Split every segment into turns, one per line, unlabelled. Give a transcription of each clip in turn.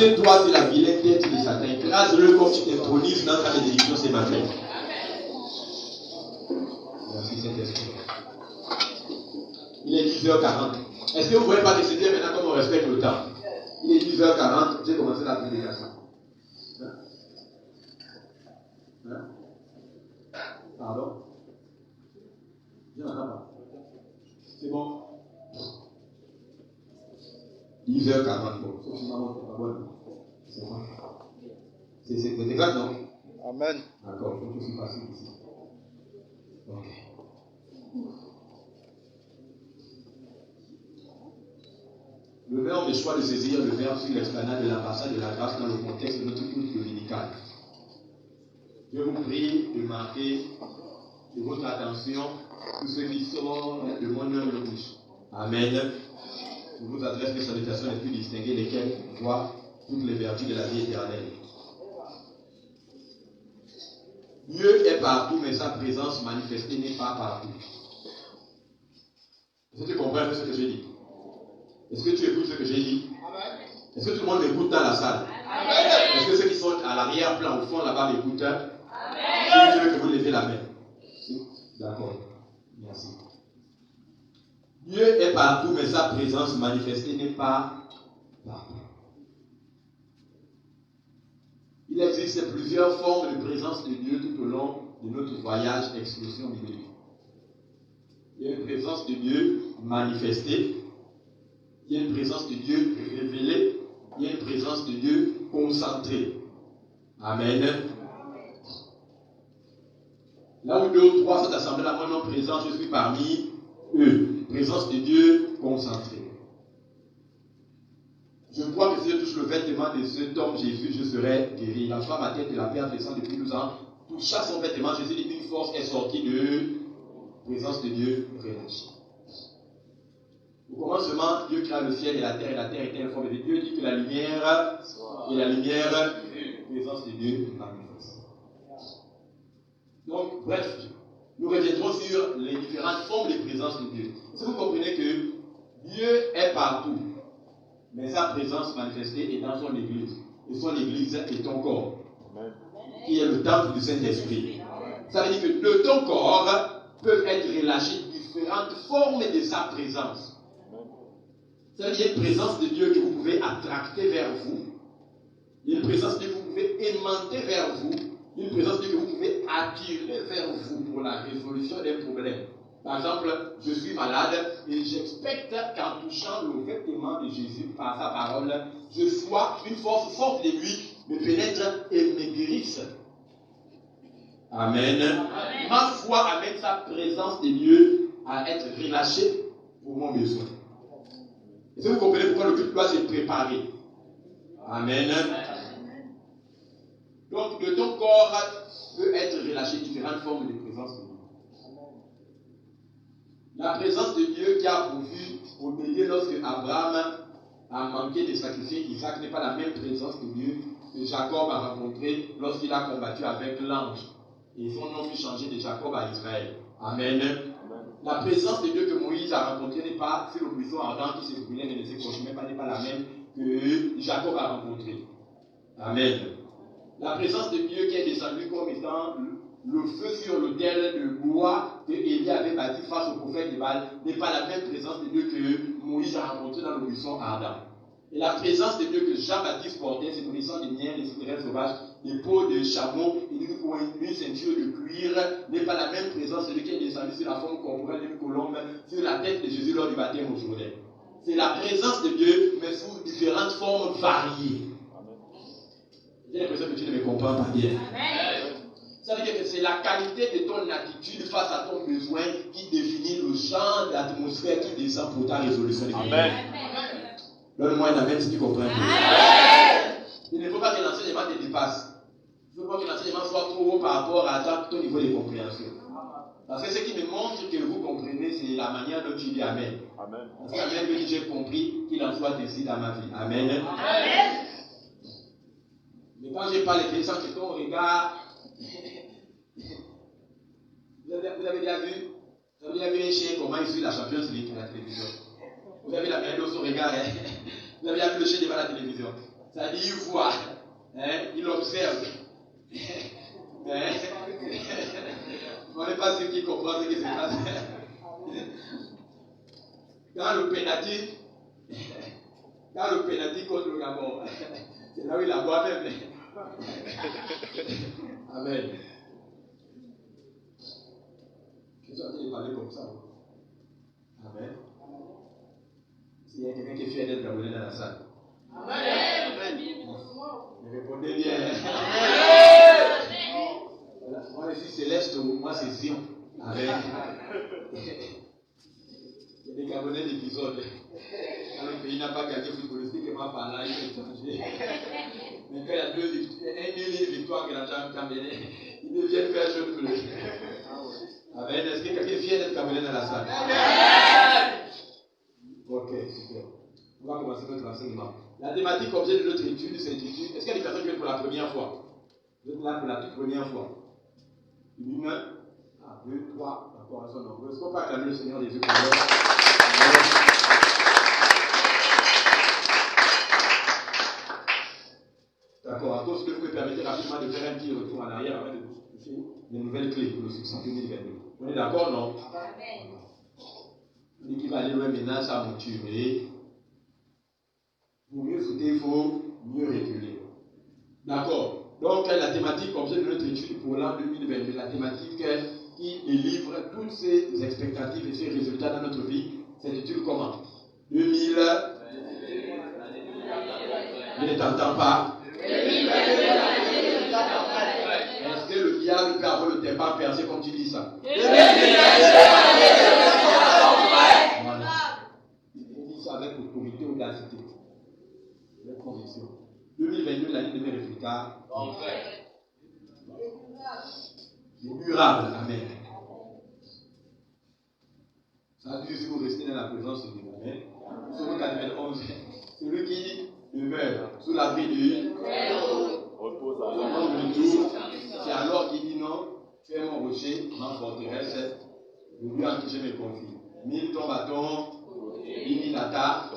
Assieds-toi sur la vilaine tête de Satan. Écrase-le comme tu t'intronises dans ta bénédiction ce matin. Merci Saint-Esprit. Il est 10h40. Est-ce que vous ne pouvez pas décider maintenant comment on respecte le temps? Il est 10h40, j'ai commencé la prédication. Pardon? Je n'entends pas. C'est bon? 10h40. Bon, sauf si maman n'est pas bonne. C'est bon. C'est exact, non?
Amen.
D'accord, il faut que je suis facile ici. Ok. Le verbe me choix de saisir le verbe sur l'esplanade de l'ambassade de la grâce dans le contexte de notre culte dominical. Je vous prie de marquer de votre attention tous ceux qui sont de mon humble bouche. Amen. Je vous adresse mes salutations les plus distinguées, lesquelles voient toutes les vertus de la vie éternelle. Dieu est partout, mais sa présence manifestée n'est pas partout. Est-ce que tu comprends ce que j'ai dit? Est-ce que tu écoutes ce que j'ai dit? Est-ce que tout le monde m'écoute dans la salle? Est-ce que ceux qui sont à l'arrière-plan, au fond là-bas, m'écoutent? Je veux que vous levez la main. D'accord. Merci. Dieu est partout, mais sa présence manifestée n'est pas partout. Il existe plusieurs formes de présence de Dieu tout au long de notre voyage d'explosion biblique. Il y a une présence de Dieu manifestée, il y a une présence de Dieu révélée, il y a une présence de Dieu concentrée. Amen. Là où 2 ou 3 sont assemblés à mon nom présent, je suis parmi eux. Présence de Dieu concentrée. Je crois que si je touche le vêtement de cet homme Jésus, je serai guéri. La femme à tête de la perte descend depuis 12 ans. Toucha son vêtement, Jésus dit une force est sortie de présence de Dieu relâchée. Au commencement, Dieu créa le ciel et la terre était informe de Dieu. Dit que la lumière et la lumière, présence de Dieu manifeste. Donc, bref, nous reviendrons sur les différentes formes de présence de Dieu. Si vous comprenez que Dieu est partout, mais sa présence manifestée est dans son église. Et son église est ton corps, qui est le temple du Saint-Esprit. Ça veut dire que de ton corps peuvent être relâchées différentes formes de sa présence. Ça veut dire qu'il y a une présence de Dieu que vous pouvez attracter vers vous. Il y a une présence de Dieu que vous pouvez aimanter vers vous. Il y a une présence de Dieu que vous pouvez attirer vers vous pour la résolution d'un problème. Par exemple, je suis malade et j'expecte qu'en touchant le vêtement de Jésus par sa parole, je sois une force forte de lui me pénètre et me guérisse. Amen. Amen. Ma foi amène sa présence de Dieu à être relâchée pour mon besoin. Est-ce que vous comprenez pourquoi le culte doit se préparer? Amen. Donc, de ton corps peut être relâché différentes formes de présence de Dieu. La présence de Dieu qui a pourvu au milieu lorsque Abraham a manqué de sacrifier Isaac n'est pas la même présence de Dieu que Jacob a rencontré lorsqu'il a combattu avec l'ange. Et son nom fut changé de Jacob à Israël. Amen. La présence de Dieu que Moïse a rencontrée n'est pas sur le buisson ardent qui se brûlait mais ne se consumait pas, n'est pas la même que Jacob a rencontrée. Amen. La présence de Dieu qui est descendue comme étant le feu sur l'autel de bois que Élie avait bâti face au prophète de Baal n'est pas la même présence de Dieu que Moïse a rencontrée dans le buisson ardent. Et la présence de Dieu que Jean-Baptiste portait, se nourrissant de miel, des sauterelles sauvages, des peaux de chameau et d'une ceinture de cuir, n'est pas la même présence de Dieu qui est descendu sur la forme corporelle d'une colombe sur la tête de Jésus lors du baptême au Jourdain. C'est la présence de Dieu, mais sous différentes formes variées. J'ai l'impression que tu ne me comprends pas bien. Ça veut dire que c'est la qualité de ton attitude face à ton besoin qui définit le genre d'atmosphère qui descend pour ta résolution des problèmes. Donne-moi un amen si tu comprends bien. Il ne faut pas que l'enseignement te dépasse. Il ne faut pas que l'enseignement soit trop haut par rapport à ton niveau de compréhension. Parce que ce qui me montre que vous comprenez, c'est la manière dont tu dis amen. Parce qu'amen veut dire j'ai compris qu'il en soit ainsi dans ma vie. Amen. Mais quand je parle de ça, c'est ton regard. Vous avez déjà vu un chien comment il suit la Champions League à la télévision. Vous avez la manière dont son regard est. Vous avez déjà vu le chien devant la télévision. Ça dit, il voit, il observe. On n'est pas ceux qui comprennent ce qui se passe. Quand le pénalty contre le Gabon, c'est là où il a boit même. Amen. Je suis en train de parler comme ça. Amen. S'il y a quelqu'un qui est fier d'être Gabonais dans la salle. Amen. Vous répondez bien. Voilà. Moi, je suis céleste, moi, c'est Zion. Amen. Il y a des Gabonais d'épisode. Quand le pays n'a pas gagné footballistiquement par là, il peut changer. Mais quand il y a une victoire que la jambe Camerounais, ils deviennent faire chose bleue. Amen. Est-ce que quelqu'un est fier d'être Camerounais dans la salle? Amen. Ok, super. On va commencer notre enseignement. La thématique objet de notre étude s'intitule. Est-ce qu'il y a des personnes qui viennent pour la première fois? Vous êtes là pour la toute première fois. 1, 2, 3, encore un son nombreux. Est-ce qu'on peut acclamer le Seigneur des yeux pour nous? D'accord, à cause que vous me permettez rapidement de faire un petit retour en arrière avant de toucher les nouvelles clés pour le succès 2022. On est d'accord, non? Celui qui va aller loin maintenant, ça monture. Et pour mieux sauter, il faut mieux reculer. D'accord. Donc, la thématique objet de notre étude pour l'an 2022, la thématique qui délivre toutes ces expectatives et ces résultats dans notre vie, s'intitule comment? 2000. Je ne t'entends pas. Est-ce que le diable peut avoir le tympan percé comme tu dis ça? Voilà. Il dit ça avec autorité, audacité, avec conviction. 2022, l'année de mes résultats. C'est durable. Amen. Ça dure si vous restez dans la présence de Dieu. Amen. Psaume 91. Celui qui demeure sous l'abri du repose à c'est alors qu'il dit non, tu es mon rocher, ma forteresse, le lieu en qui je me confie. 1000 tombent à ton, 10 000 à ta,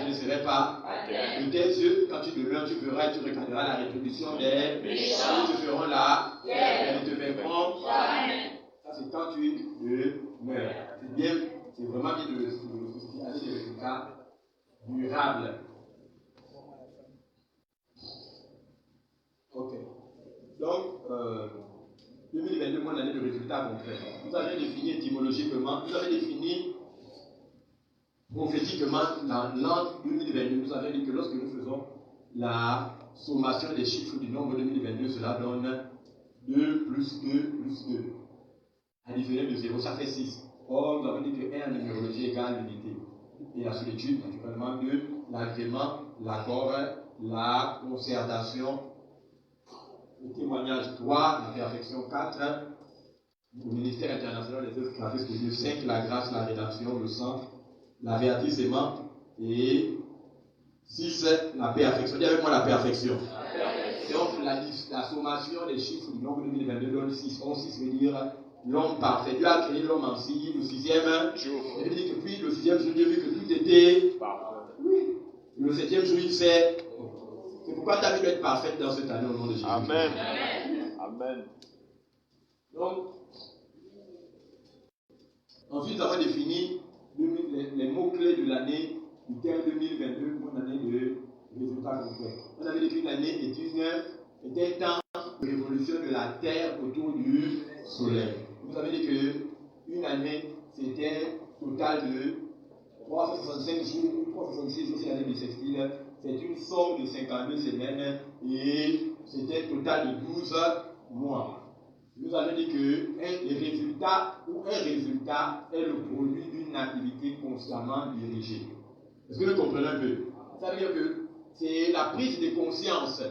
je ne serai pas. De tes yeux, quand tu demeures, tu verras et tu regarderas la rétribution des méchants. Ils te feront là, ils te verront. Ça, c'est quand tu demeures. C'est bien, c'est vraiment bien de le aller des résultats durables. Ok. Donc, 2022, mon année de résultats concrets. Vous avez défini étymologiquement, vous avez défini prophétiquement dans l'an 2022. Vous avez dit que lorsque nous faisons la sommation des chiffres du nombre 2022, cela donne 2 plus 2 plus 2. Additionné de 0, ça fait 6. Or, nous avons dit que 1 en numérologie égale l'unité. Et la solitude, naturellement, 2, l'agrément, l'accord, la concertation, le témoignage 3, la perfection 4, le ministère international des œuvres gratuites de Dieu 5, la grâce, la rédemption, le sang, l'avertissement et 6, la perfection. Dis avec moi la perfection. Donc la sommation des chiffres du nombre 2022 donne 6. 6 veut dire l'homme parfait. Dieu a créé l'homme en 6, le 6e jour. Il dit que puis le 6e jour, Dieu vit que tout était parfait. Oui. Le 7e jour, il fait. C'est pourquoi ta vie doit être parfaite dans cette année au nom de Jésus. Amen. Amen. Donc, ensuite, nous avons défini les mots-clés de l'année du terme 2022 pour une année de résultats concrets. On avait défini l'année était un temps de révolution de la Terre autour du Soleil. Vous avez dit qu'une année, c'était un total de 365 jours, 366 jours, c'est l'année bissextile. C'est une somme de 52 semaines et c'était un total de 12 mois. Nous avons dit que un résultat est le produit d'une activité constamment dirigée. Est-ce que nous comprenons un peu? Ça veut dire que c'est la prise de conscience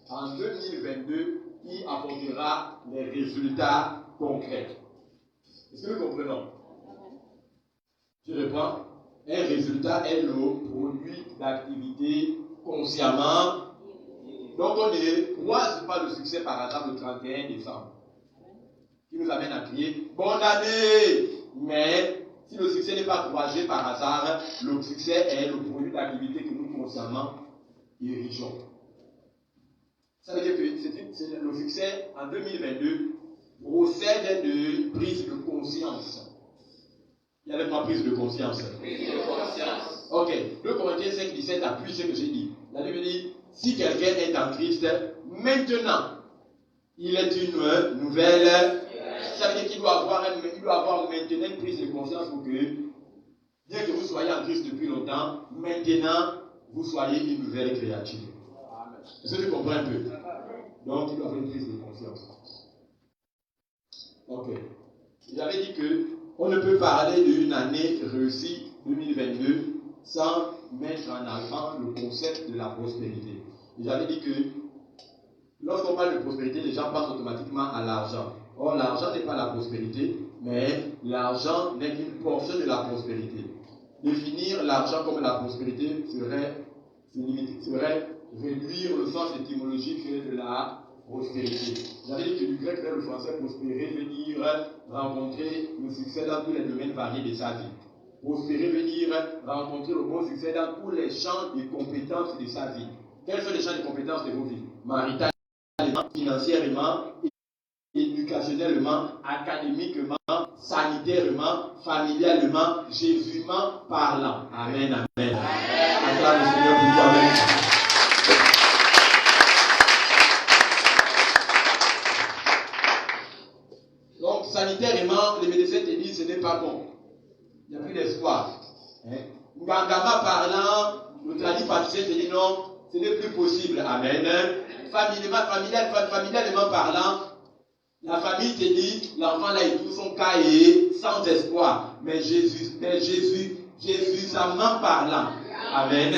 en 2022 qui apportera les résultats concrets. Est-ce que nous comprenons? Je reprends. Un résultat est le produit d'activité consciemment. Donc on ne croise pas le succès par hasard le 31 décembre. Qui nous amène à crier bonne année. Mais si le succès n'est pas croisé par hasard, le succès est le produit d'activité que nous consciemment dirigeons. Ça veut dire que le succès en 2022 procède de prise de conscience. Il y avait pas prise de conscience. Prise de conscience. Ok. 2 Corinthiens 5, 17 appuie ce que j'ai dit. La Bible dit, si quelqu'un est en Christ, maintenant, il est une nouvelle. Ça veut dire qu'il doit avoir maintenant une prise de conscience pour que, bien que vous soyez en Christ depuis longtemps, maintenant, vous soyez une nouvelle créature. Est-ce que tu comprends un peu? Donc, il doit avoir une prise de conscience. Ok. J'avais dit que on ne peut parler d'une année réussie 2022 sans mettre en avant le concept de la prospérité. J'avais dit que lorsqu'on parle de prospérité, les gens pensent automatiquement à l'argent. Or, l'argent n'est pas la prospérité, mais l'argent n'est qu'une portion de la prospérité. Définir l'argent comme la prospérité serait réduire le sens étymologique de la prospérité. J'avais dit que du grec vers le français, prospérer veut dire rencontrer le succès dans tous les domaines variés de sa vie. Prospérer veut dire rencontrer le bon succès dans tous les champs de compétences de sa vie. Quels sont les champs de compétences de vos vies? Maritalement, financièrement, éducationnellement, académiquement, sanitairement, familialement, jésument parlant. Amen, amen. Acclame le Seigneur pour toi-même. Donc, sanitairement, les médecins te disent que ce n'est pas bon. Il n'y a plus d'espoir. Ngangama parlant, le tradit pâtissier te dit non, ce n'est plus possible. Amen. Familialement parlant, la famille te dit, l'enfant là, il trouve son cas et sans espoir. Mais Jésusamment parlant. Amen.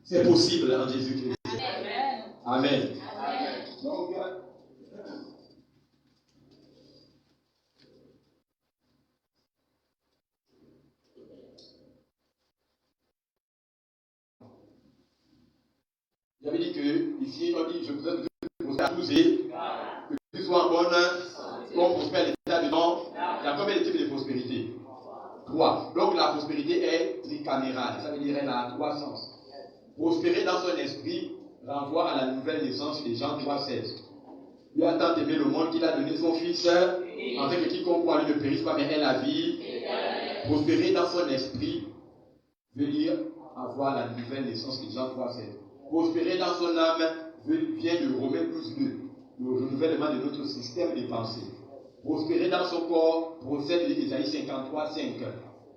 C'est possible en Jésus-Christ. Amen. Donc, j'avais dit que ici, on dit, je vous aime à tous et que tu sois en bonne, qu'on prospère l'état de nom. Il y a combien de types de prospérité? 3. Donc la prospérité est tricamérale. Ça veut dire qu'elle a 3 sens. Prospérer dans son esprit renvoie à la nouvelle naissance de Jean 3,16. Dieu a tant aimé le monde qu'il a donné son Fils, afin que quiconque croit lui ne périsse pas, mais ait la vie. Prospérer dans son esprit veut dire avoir la nouvelle naissance de Jean 3,16. Prospérer dans son âme vient de Romains 12,2, le renouvellement de notre système de pensée. Prospérer dans son corps procède d'Ésaïe 53,5.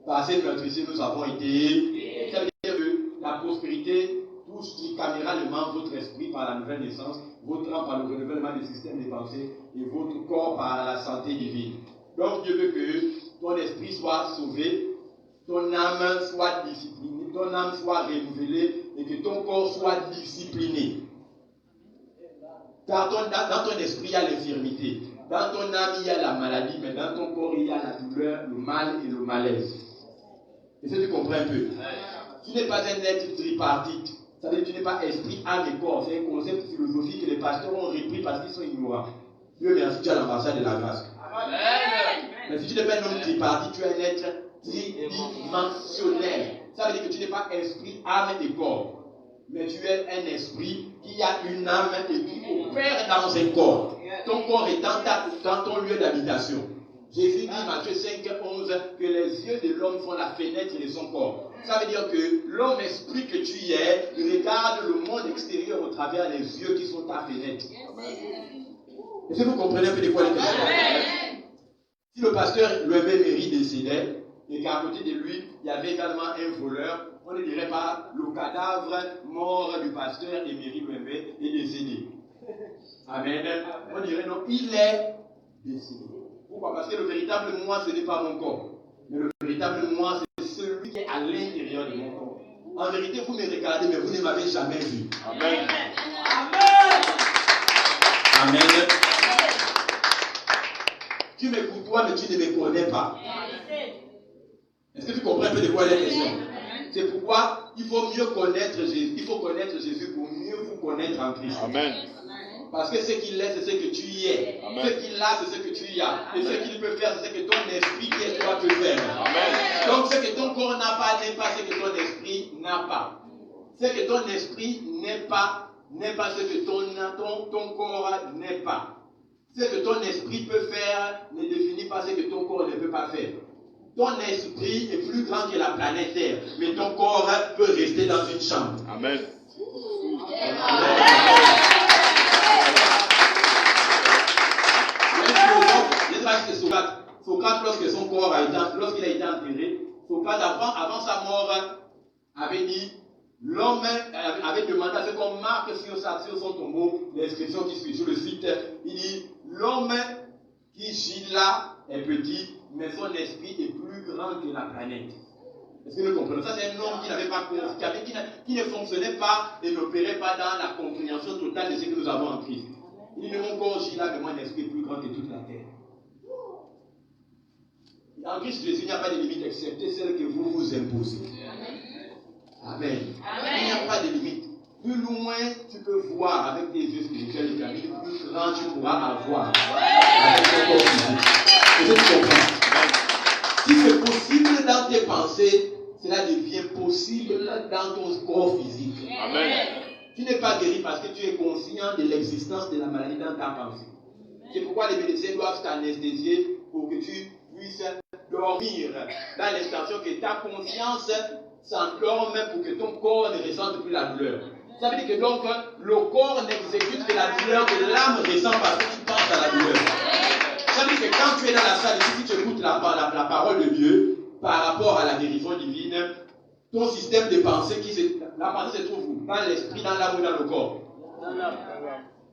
Par cette meurtrissure, nous avons été. Ça veut dire que la prospérité touche tricaméralement votre esprit par la nouvelle naissance, votre âme par le renouvellement du système de pensée et votre corps par la santé divine. Donc Dieu veut que ton esprit soit sauvé, ton âme soit disciplinée, ton âme soit renouvelée et que ton corps soit discipliné. Car dans ton esprit, il y a l'infirmité. Dans ton âme, il y a la maladie, mais dans ton corps, il y a la douleur, le mal et le malaise. Est-ce que tu comprends un peu? Tu n'es pas un être tripartite. Ça veut dire que tu n'es pas esprit, âme et corps. C'est un concept philosophique que les pasteurs ont repris parce qu'ils sont ignorants. Dieu merci, tu as l'ambassade de la grâce. Amen. Mais si tu n'es pas un homme tripartite, tu es un être tridimensionnel. Ça veut dire que tu n'es pas esprit, âme et corps. Mais tu es un esprit qui a une âme et qui opère dans un corps. Ton corps est dans ton lieu d'habitation. Jésus dit, Matthieu 5, 11, que les yeux de l'homme font la fenêtre de son corps. Ça veut dire que l'homme esprit que tu es regarde le monde extérieur au travers des yeux qui sont ta fenêtre. Est-ce que vous comprenez un peu de quoi il est? Si le pasteur Louis-Méry décédait et qu'à côté de lui, il y avait également un voleur, on ne dirait pas le cadavre mort du pasteur Émery Louis-Méry est décédé. Amen. On dirait non, il est décédé. Pourquoi? Parce que le véritable moi, ce n'est pas mon corps. Mais le véritable moi, c'est celui qui est à l'intérieur de mon corps. En vérité, vous me regardez, mais vous ne m'avez jamais vu. Amen. Amen. Amen. Tu me côtoies, mais tu ne me connais pas. Est-ce que tu comprends un peu de quoi il est question? C'est pourquoi il faut mieux connaître Jésus. Il faut connaître Jésus pour mieux vous connaître en Christ. Amen. Parce que ce qu'il est, c'est ce que tu y es. Amen. Ce qu'il a, c'est ce que tu y as. Et ce qu'il peut faire, c'est ce que ton esprit qui est toi peut faire. Amen. Donc ce que ton corps n'a pas n'est pas ce que ton esprit n'a pas. c'est que ton esprit n'est pas ce que ton corps n'est pas. Ce que ton esprit peut faire ne définit pas ce que ton corps ne peut pas faire. Ton esprit est plus grand que la planète Terre, mais ton corps peut rester dans une chambre.
Amen.
Socrate, lorsqu'il a été enterré, Socrate, avant sa mort, avait dit, l'homme avait demandé à ce qu'on marque sur son tombeau l'inscription qui suit. Je le cite, il dit, l'homme qui gît là est petit, mais son esprit est plus grand que la planète. Est-ce que vous comprenez? Ça, c'est un homme qui ne fonctionnait pas et n'opérait pas dans la compréhension totale de ce que nous avons en Christ. Il dit, mon corps gît là, mais mon esprit est plus grand que toute la terre. En Christ Jésus, il n'y a pas de limite excepté celle que vous vous imposez. Amen. Il n'y a pas de limite. Plus loin tu peux voir avec tes yeux spirituels et familles, plus grand tu pourras avoir avec ton corps physique. Est-ce que tu comprends? Si c'est possible dans tes pensées, cela devient possible dans ton corps physique.
Amen.
Tu n'es pas guéri parce que tu es conscient de l'existence de la maladie dans ta pensée. C'est pourquoi les médecins doivent t'anesthésier pour que tu puisses dormir dans l'extension que ta conscience s'endorme pour que ton corps ne ressente plus la douleur. Ça veut dire que donc le corps n'exécute que la douleur que l'âme ressent parce que tu penses à la douleur. Ça veut dire que quand tu es dans la salle et si tu écoutes la parole de Dieu par rapport à la guérison divine, ton système de pensée, la pensée se trouve où? Dans l'esprit, dans l'âme ou dans le corps?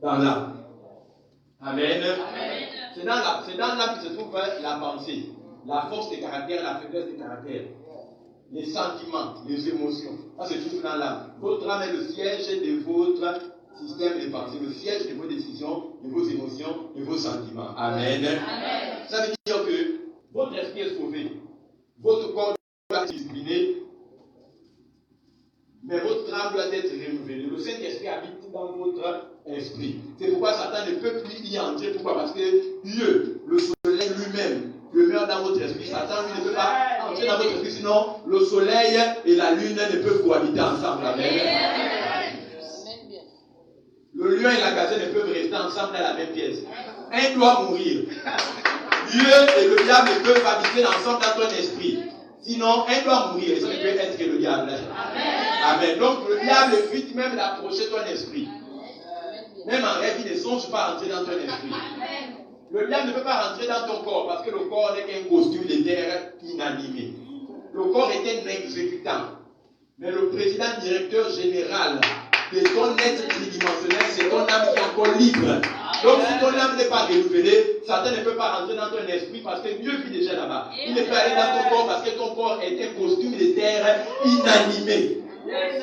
Dans l'âme. Amen. C'est dans l'âme que se trouve la pensée, la force des caractères, la faiblesse des caractères, les sentiments, les émotions. Ça se trouve dans l'âme. Votre âme est le siège de votre système de pensée, le siège de vos décisions, de vos émotions, de vos sentiments. Amen. Ça veut dire que votre esprit est sauvé, votre corps doit être discipliné, mais votre âme doit être renouvelée. Le Saint-Esprit habite dans votre esprit. C'est pourquoi Satan ne peut plus y entrer. Pourquoi? Parce que Dieu, le soleil lui-même, demeure dans votre esprit. Satan, lui, ne peut pas entrer dans votre esprit, sinon le soleil et la lune ne peuvent cohabiter ensemble. Amen. Le lion et la gazelle ne peuvent rester ensemble dans la même pièce. Un doit mourir. Dieu et le diable ne peuvent habiter ensemble dans ton esprit. Sinon, un doit mourir. Et ça ne peut être que le diable. Amen. Donc, le diable fuit même d'approcher ton esprit. Même en rêve, il ne songe pas à entrer dans ton esprit. Le diable ne peut pas rentrer dans ton corps parce que le corps n'est qu'un costume de terre inanimé. Le corps est un exécutant. Mais le président directeur général de ton être tridimensionnel, c'est ton âme qui est encore libre. Donc si ton âme n'est pas renouvelée, Satan ne peut pas rentrer dans ton esprit parce que Dieu vit déjà là-bas. Il ne peut aller dans ton corps parce que ton corps est un costume de terre inanimé.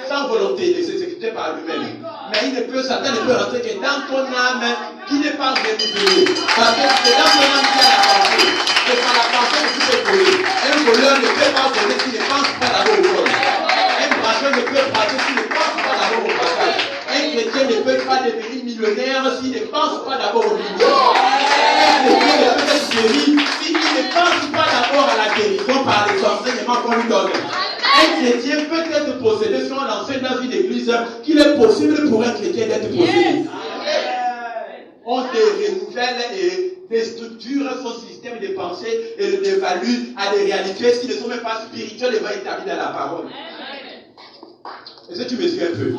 Sans volonté de s'exécuter par lui-même. Mais Satan ne peut rentrer que dans ton âme qui n'est pas renouvelée. Parce que c'est dans ton âme qui a la pensée. C'est par la pensée que tu peux voler. Un voleur ne peut pas voler s'il ne pense pas d'abord au vol. Un braqueur ne peut braquer s'il ne pense pas d'abord au braquage. Un chrétien ne peut pas devenir millionnaire s'il ne pense pas d'abord au million. Un chrétien ne peut être guéri s'il ne pense pas d'abord à la guérison par les enseignements qu'on lui donne. Un chrétien peut être possédé si on l'enseigne dans une église qu'il est possible pour un chrétien d'être possédé. On te renouvelle et déstructure son système de pensée et le dévalue à des réalités qui ne sont même pas spirituellement établies dans la parole. Est-ce que tu me suis un peu?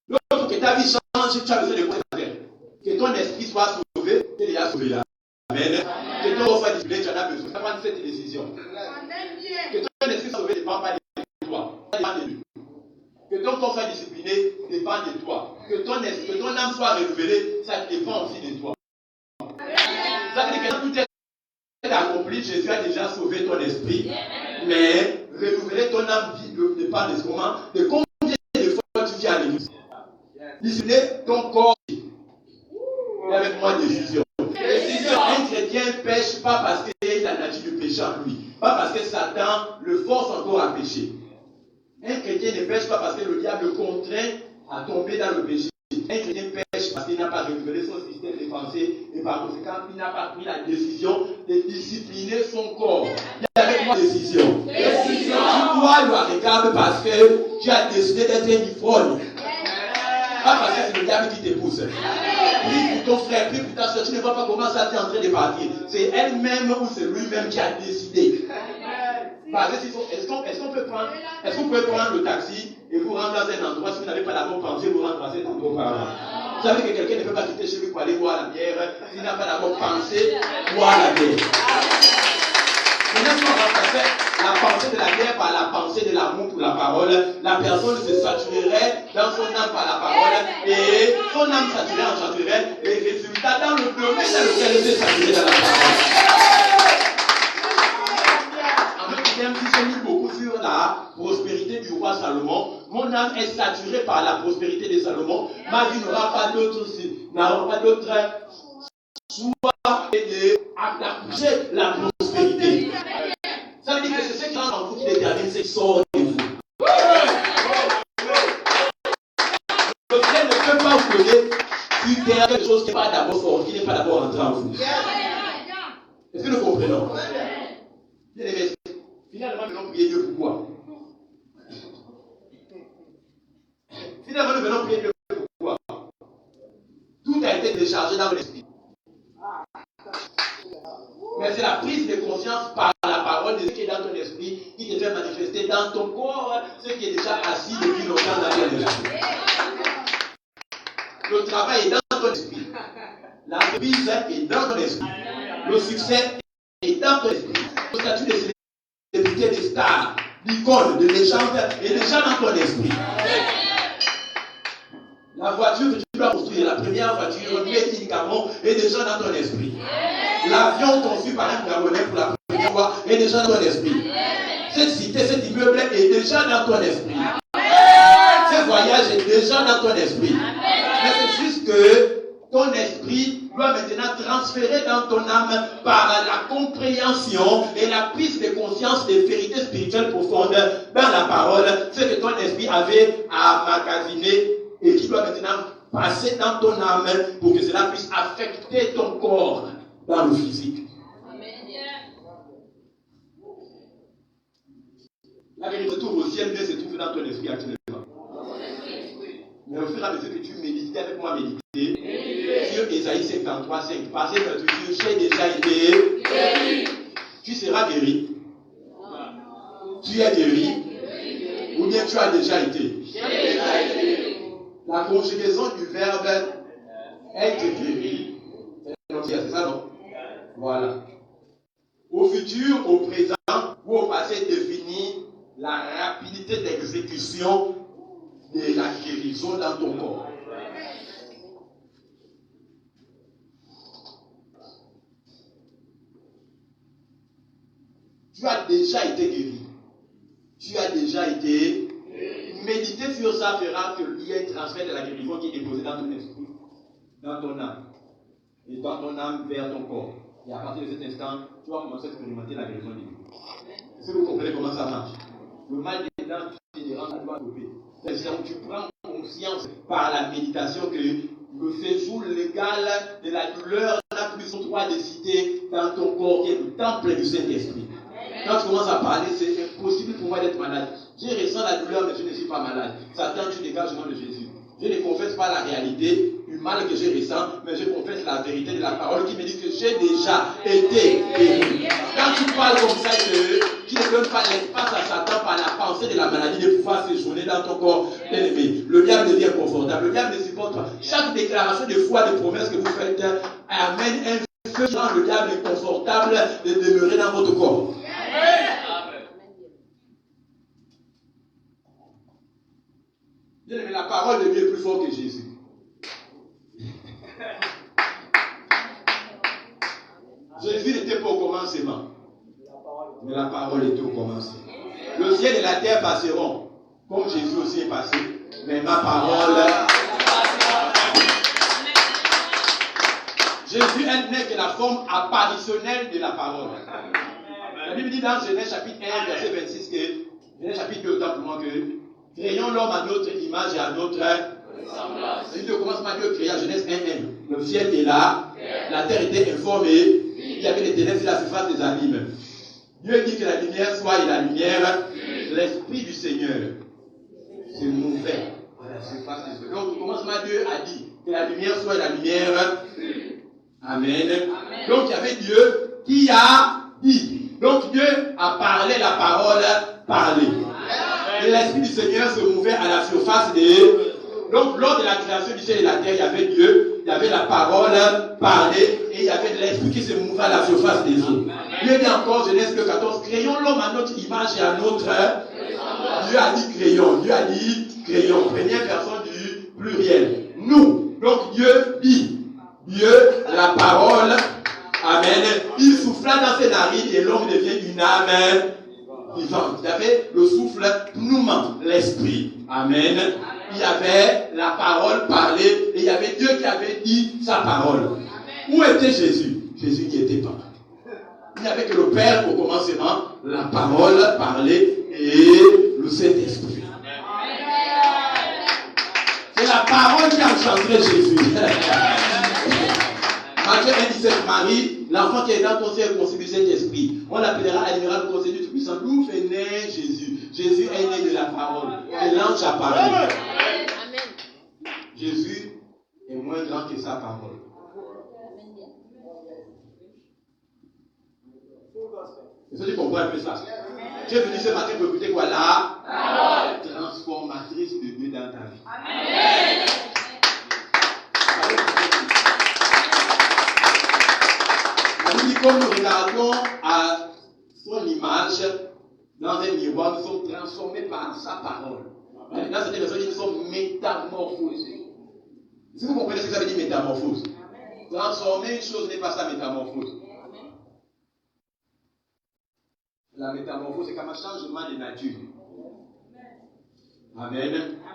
Donc, pour que ta vie change, tu as besoin de quoi faire? Que ton esprit soit sauvé, tu es déjà sauvé là. Amen. Que ton corps soit discipliné, tu en as besoin. Ça prend cette décision. Que ton esprit soit sauvé ne dépend pas de toi. Ça dépend de lui. Que ton corps soit discipliné dépend de toi. Que ton âme soit renouvelée, ça dépend aussi de toi. Ça veut dire que tout est accompli, Jésus a déjà sauvé ton esprit. Mais renouveler ton âme dépend de ce moment, de combien de fois tu viens à l'église. Discipliner ton corps. Et avec moi, décision. Un chrétien ne pêche pas parce qu'il a la nature du péché en lui. Pas parce que Satan le force encore à pécher. Un chrétien ne pêche pas parce que le diable le contraint à tomber dans le péché. Un chrétien pêche parce qu'il n'a pas renouvelé son système de pensée et par conséquent, il n'a pas pris la décision de discipliner son corps. Il y a avec moi décision. Toi, le regarde parce que tu as décidé d'être une ivrogne. Pas parce que c'est le diable qui te pousse. Prie pour ton frère, prie pour ta soeur. Tu ne vois pas comment ça t'est en train de partir. C'est elle-même ou c'est lui-même qui a décidé. Est-ce qu'on peut prendre, est-ce que vous pouvez prendre le taxi et vous rendre dans un endroit, si vous n'avez pas la bonne pensée, vous rendre dans cet endroit auparavant. Vous savez que quelqu'un ne peut pas quitter chez lui pour aller boire la bière s'il n'a pas la bonne pensée, boire la bière. Maintenant, si on remplaçait la pensée de la bière par la pensée de l'amour pour la parole, la personne se saturerait dans son âme par la parole et son âme saturée enchanterait les résultats dans le domaine dans lequel elle s'est saturée dans la parole. Même si j'ai mis beaucoup sur la prospérité du roi Salomon, mon âme est saturée par la prospérité de Salomon. Ma vie n'aura pas d'autre choix que d'accoucher la prospérité. Ça veut dire que c'est ce qui rentre en vous qui détermine ce qui sort de vous. Le ciel ne peut pas vous donner sur terre quelque chose qui n'est pas d'abord fort, qui n'est pas d'abord entré en vous. Est-ce que nous comprenons? Finalement, nous allons prier Dieu pourquoi? Finalement, nous allons prier Dieu pourquoi? Tout a été déchargé dans l'esprit. Mais c'est la prise de conscience par la parole de ce qui est dans ton esprit qui te fait manifester dans ton corps ce qui est déjà assis depuis longtemps dans ton esprit. Le travail est dans ton esprit. La prise est dans ton esprit. Le succès est dans ton esprit. Le statut de célébrité, des stars, d'icônes, de légendes est déjà dans ton esprit. La voiture que tu dois construire, la première voiture, médicament, est déjà dans ton esprit. L'avion conçu par un Gabonais pour la première fois est déjà dans ton esprit. Cette cité, cet immeuble est déjà dans ton esprit. Ce voyage est déjà dans ton esprit. Mais c'est juste que ton esprit doit maintenant transférer dans ton âme par la compréhension et la prise de conscience des vérités spirituelles profondes dans la parole, ce que ton esprit avait à magasiner et qui doit maintenant passer dans ton âme pour que cela puisse affecter ton corps dans le physique. La vérité se trouve au ciel, mais se trouve dans ton esprit actuellement. Mais au fur et à mesure que tu médites avec moi, méditer sur Ésaïe 53, 5, passez que tu dis, j'ai déjà été guéri. Tu seras guéri. Tu es guéri. Ou bien tu as déjà été. La conjugaison du verbe être guéri, c'est ça, non? Voilà. Au futur, au présent ou au passé définit la rapidité d'exécution de la guérison dans ton corps. Tu as déjà été guéri. Tu as déjà été. Méditer sur ça fera qu'il y ait un transfert de la guérison qui est déposée dans ton esprit, dans ton âme, et dans ton âme vers ton corps. Et à partir de cet instant, tu vas commencer à expérimenter la guérison divine. Est-ce que vous comprenez comment ça marche? Le mal des dents qui te rend à toi couper. C'est-à-dire que tu prends conscience par la méditation que le séjour légal de la douleur n'a plus son droit de citer dans ton corps qui est le temple du Saint-Esprit. Quand tu commences à parler, c'est impossible pour moi d'être malade. Je ressens la douleur, mais je ne suis pas malade. Satan, tu dégages au nom de Jésus. Je ne confesse pas la réalité du mal que je ressens, mais je confesse la vérité de la parole qui me dit que j'ai déjà été guéri. Quand tu parles comme ça, tu ne donnes pas l'espace à Satan par la pensée de la maladie de pouvoir séjourner dans ton corps bien-aimé. Le diable devient confortable. Le diable ne supporte pas. Chaque déclaration de foi, de promesse que vous faites, amène un feu qui rend le diable inconfortable de demeurer dans votre corps. Bien-aimé, la parole de Dieu est plus forte que Jésus. Jésus n'était pas au commencement, mais la parole était au commencement. Le ciel et la terre passeront, comme Jésus aussi est passé, mais ma parole. Jésus n'est que la forme apparitionnelle de la parole. La Bible dit dans Genèse chapitre 1, verset 26 que, Genèse chapitre 2, autant pour moi que, créons l'homme à notre image et à notre semblance. C'est-à-dire au commencement, Dieu créa Genèse 1. Le ciel est là, la terre était informée, il y avait les ténèbres sur la surface des abîmes. Dieu dit que la lumière soit et la lumière l'Esprit du Seigneur se mouvait à la surface des eaux. Donc, au commencement, Dieu a dit que la lumière soit la lumière. Amen. Donc, il y avait Dieu qui a dit. Donc, Dieu a parlé la parole parlée. Et l'Esprit du Seigneur se mouvait à la surface des... Donc, lors de la création du ciel et de la terre, il y avait Dieu, il y avait la parole parlée, et il y avait l'Esprit qui se mouvait à la surface des eaux. Dieu dit encore, Genèse 14, créons l'homme à notre image et à notre... Dieu a dit créons, Dieu a dit créons, première personne du pluriel. Nous, donc Dieu dit, Dieu, la parole, amen, il souffla dans ses narines et l'homme devient une âme vivante. Il y avait le souffle pneuma, l'esprit, amen. Il y avait la parole parlée et il y avait Dieu qui avait dit sa parole. Où était Jésus? Jésus n'y était pas. Il n'y avait que le Père au commencement, la parole parlée et le Saint-Esprit. C'est la parole qui a engendré Jésus. Matthieu 1,17, Marie, l'enfant qui est dans ton sein est conçu du Saint-Esprit. On l'appellera admirable du conseil du Tout-Puissant. D'où est né Jésus? Jésus est né de la parole. Et l'ange a parlé. Amen. Jésus est moins grand que sa parole. Est-ce que tu comprends un peu ça? Dieu te dit ce matin pour écouter quoi? La parole transformatrice de Dieu dans ta vie. Amen. Comme nous regardons à son image dans un miroir, nous sommes transformés par sa parole. Dans cette version, nous sommes métamorphosés. Est-ce que vous comprenez ce que ça veut dire métamorphose? Transformer une chose n'est pas ça métamorphose. La métamorphose, c'est comme un changement de nature. Amen.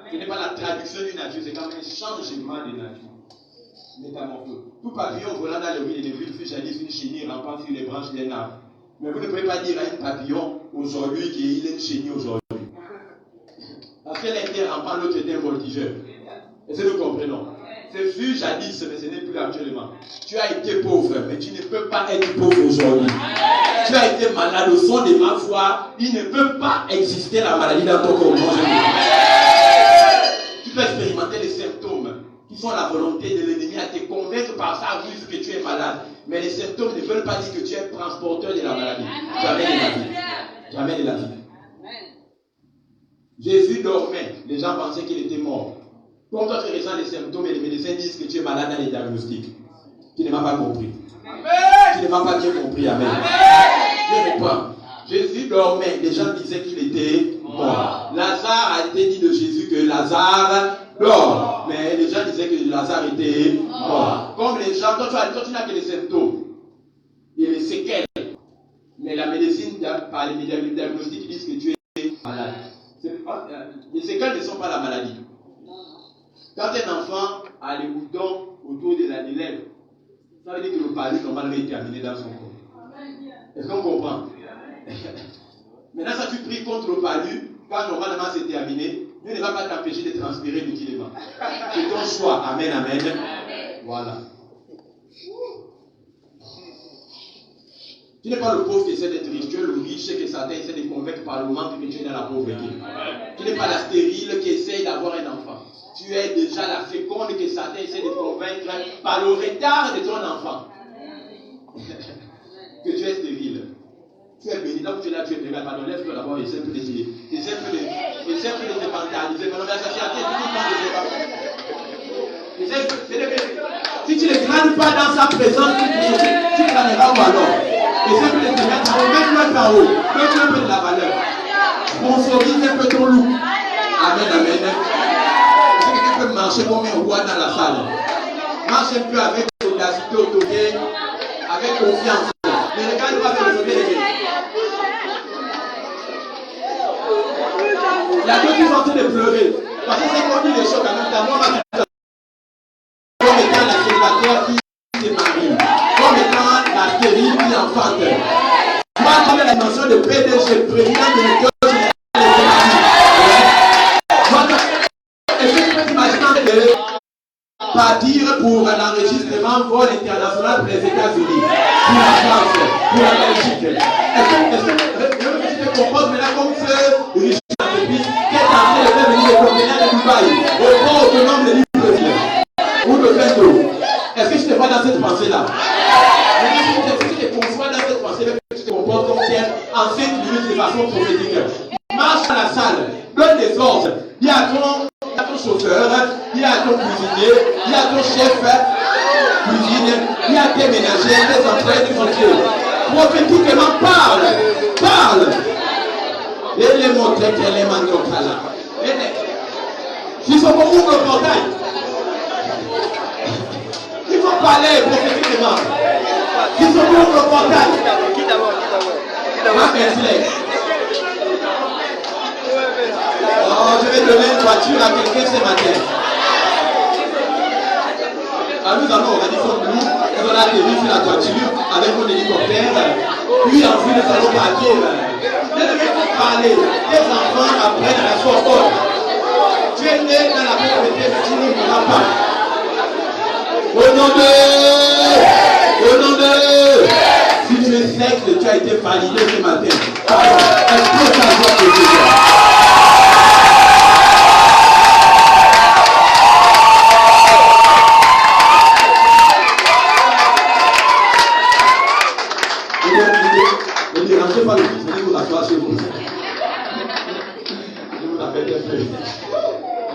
Ce n'est pas la traduction d'une nature, c'est comme un changement de nature. Métamorphose. Tout papillon volant dans le ville fut jadis une chenille rampant sur les branches d'un arbre. Mais vous ne pouvez pas dire à un papillon aujourd'hui qu'il est une chenille aujourd'hui. Parce qu'elle a été rampant, l'autre était un voltigeur. Est-ce que nous comprenons? Ce fut jadis, mais ce n'est plus actuellement. Tu as été pauvre, mais tu ne peux pas être pauvre aujourd'hui. Tu as été malade, au son de ma voix, il ne peut pas exister la maladie dans ton corps. Tu peux expérimenter les symptômes qui sont la volonté de l'ennemi à te convaincre par sa ruse que tu es malade. Mais les symptômes ne veulent pas dire que tu es transporteur de la maladie. Jamais de la vie. Jamais de la vie. Jésus dormait. Les gens pensaient qu'il était mort. Comme toi, tu ressens les symptômes et les médecins disent que tu es malade dans les diagnostics. Tu ne m'as pas compris. Tu ne m'as pas bien compris. Amen. Je réponds. Jésus dormait. Les gens disaient qu'il était mort. Lazare a été dit de Jésus que Lazare dort. Mais les gens disaient que Lazare était mort. Comme les gens, toi tu n'as que les symptômes et les séquelles. Mais la médecine, par les diagnostics, disent que tu es malade. Les séquelles ne sont pas la maladie. Quand un enfant a les boutons autour de la lèvre, ça veut dire que le palu normalement est terminé dans son corps. Est-ce qu'on comprend? Maintenant, ça tu pries contre le palu, quand normalement c'est terminé, Dieu ne va pas t'empêcher de transpirer inutilement. C'est ton choix. Amen, amen. Voilà. Tu n'es pas le pauvre qui essaie d'être riche, tu es le riche que Satan essaie de convaincre par le manque que tu es dans la pauvreté. Tu n'es pas la stérile qui essaie d'avoir un enfant. Tu es déjà la féconde que Satan essaie de convaincre par le retard de ton enfant. Que tu es stérile. Tu es béni, donc tu es là, tu es béni. Pardon, lève-toi d'abord, essaie un peu de te mentaliser. Mais non, mais ça c'est à toi, tout le temps. Si tu ne crânes pas dans sa présence, tu crâneras où alors? Essaie un peu de te mettre en haut, mets-toi en haut, mets-toi un peu de la valeur. Sponsorise un peu ton loup. Amen, amen. Est-ce que tu peux marcher comme un roi dans la salle? Marche un peu avec audacité, autorité, avec confiance. Mais regarde pas avec le bébé. Il y a d'autres qui sont en train de pleurer. Parce que c'est qu'on dit les choses en même temps. Moi, on va dire comme étant la célibataire qui se marie. Comme étant la stérile qui enfante. Moi, comme la dimension de PDG, président de l'école générale des maladies. Est-ce que tu peux t'imaginer de partir pour l'enregistrement vol international pour les États-Unis, pour la France, pour la Belgique? Est-ce que tu te composes maintenant comme ce pensée-là. Si tu te conçois dans cette pensée, même que tu te comportes comme tel, ensuite, limite de façon prophétique. Marche dans la salle, donne des ordres. Dis à ton chauffeur, dis à ton cuisinier, dis à ton chef cuisine, dis à tes ménagers, tes employés du foncier. Prophétiquement, parle. Et les montrer qu'elle est manocala. Si sont comme ouvre le portail, il faut parler prophétiquement. Si sont comme ouvre le portail, je vais donner une voiture à quelqu'un ce matin. Nous allons organiser nous, nous allons atterrir sur la voiture avec mon hélicoptère, puis ensuite nous allons partir. Ne devez pas parler. Les enfants apprennent à la soirée. Tu es né dans la pauvreté, mais tu ne mourras pas. Au nom de. Si tu es sec, tu as été validé ce matin. Est-ce que ta joie te fait? Ne dérangez pas le fils, venez vous asseoir chez vous. Je vous appelle un peu.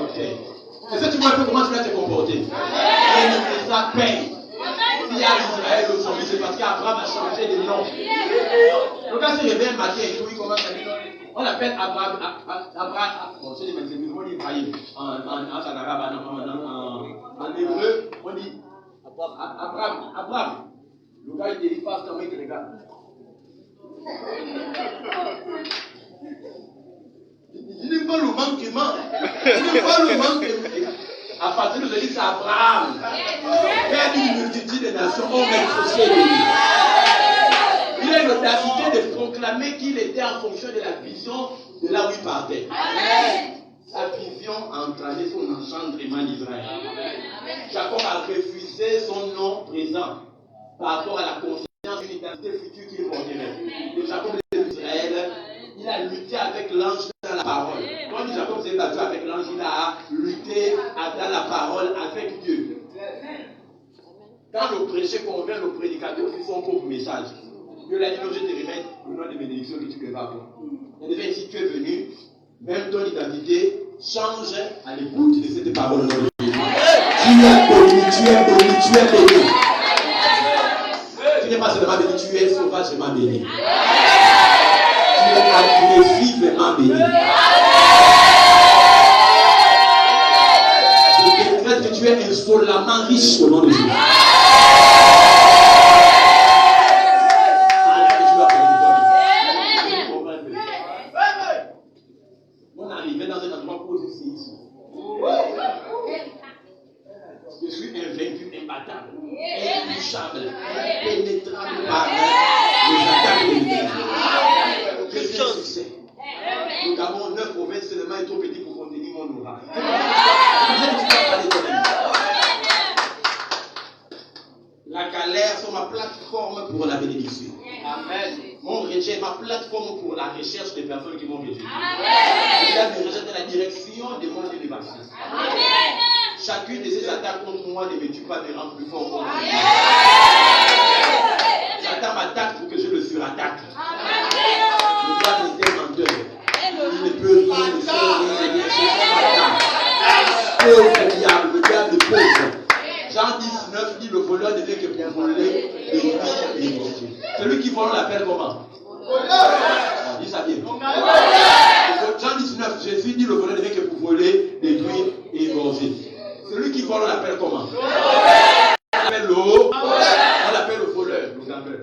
Ok. Est-ce que tu vois un peu comment tu vas te comporter? Et ça paye. S'il y a Israël aujourd'hui, c'est parce qu'Abraham a changé de nom. Donc quand il se réveille un matin et tout, il commence à dire, on l'appelle Abraham. Bon, c'est des musulmans, on dit Ibrahim. En arabe, en hébreu, on dit Abraham. Le gars, il dit, passe comme il te regarde. Il n'est pas le manquement. À partir de aujourd'hui, c'est Abraham. Père d'une multitude de nations, on est associé de lui. Il a l'audacité de proclamer qu'il était en fonction de la vision de là où il partait. Sa vision a entraîné son engendrement d'Israël. Jacob a refusé son nom présent par rapport à la conscience d'une identité future qu'il porterait. Le Jacob d'Israël, il a lutté avec l'ange dans la parole. Quand Jacob s'est battu avec l'ange, il a lutté dans la parole avec Dieu. Quand le prêcher convainc le prédicateur, c'est son pauvre message. Dieu l'a dit, non, je te remets le nom de bénédiction que tu peux pas voir. Et déjà, si tu es venu, même ton identité change à l'écoute de cette parole. Tu es béni. Tu n'es pas seulement béni, tu es sauvagement béni. Tu es agressivement béni. Je décrète que tu es insolemment riche au nom de Jésus. On arrivait dans un endroit posé ici. Je suis invaincu, imbattable, intouchable, impénétrable par les attaques de l'ennemi. Je suis un succès. Nous avons 9 provinces seulement et trop petit pour contenir mon aura. La galère sont ma plateforme pour la bénédiction. Amen. Mon rejet est ma plateforme pour la recherche des personnes qui m'ont rejeté. Je me rejette dans la direction de mon élévation. Chacune de ces attaques contre moi ne me tue pas, me rend plus fort contre moi. Satan m'attaque pour que je le surattaque. Le diable est un menteur. Il ne peut rien, ne sait rien. Pauvre diable, le diable est pauvre. Jean 19 dit le voleur ne fait que pour voler, détruire et égorger. Celui qui vole, on l'appelle comment? Dis ça bien. Jean 19, Jésus dit le voleur ne fait que pour voler, détruire et égorger. Celui qui vole, on l'appelle comment? On l'appelle l'eau. On l'appelle le voleur, le gambeur.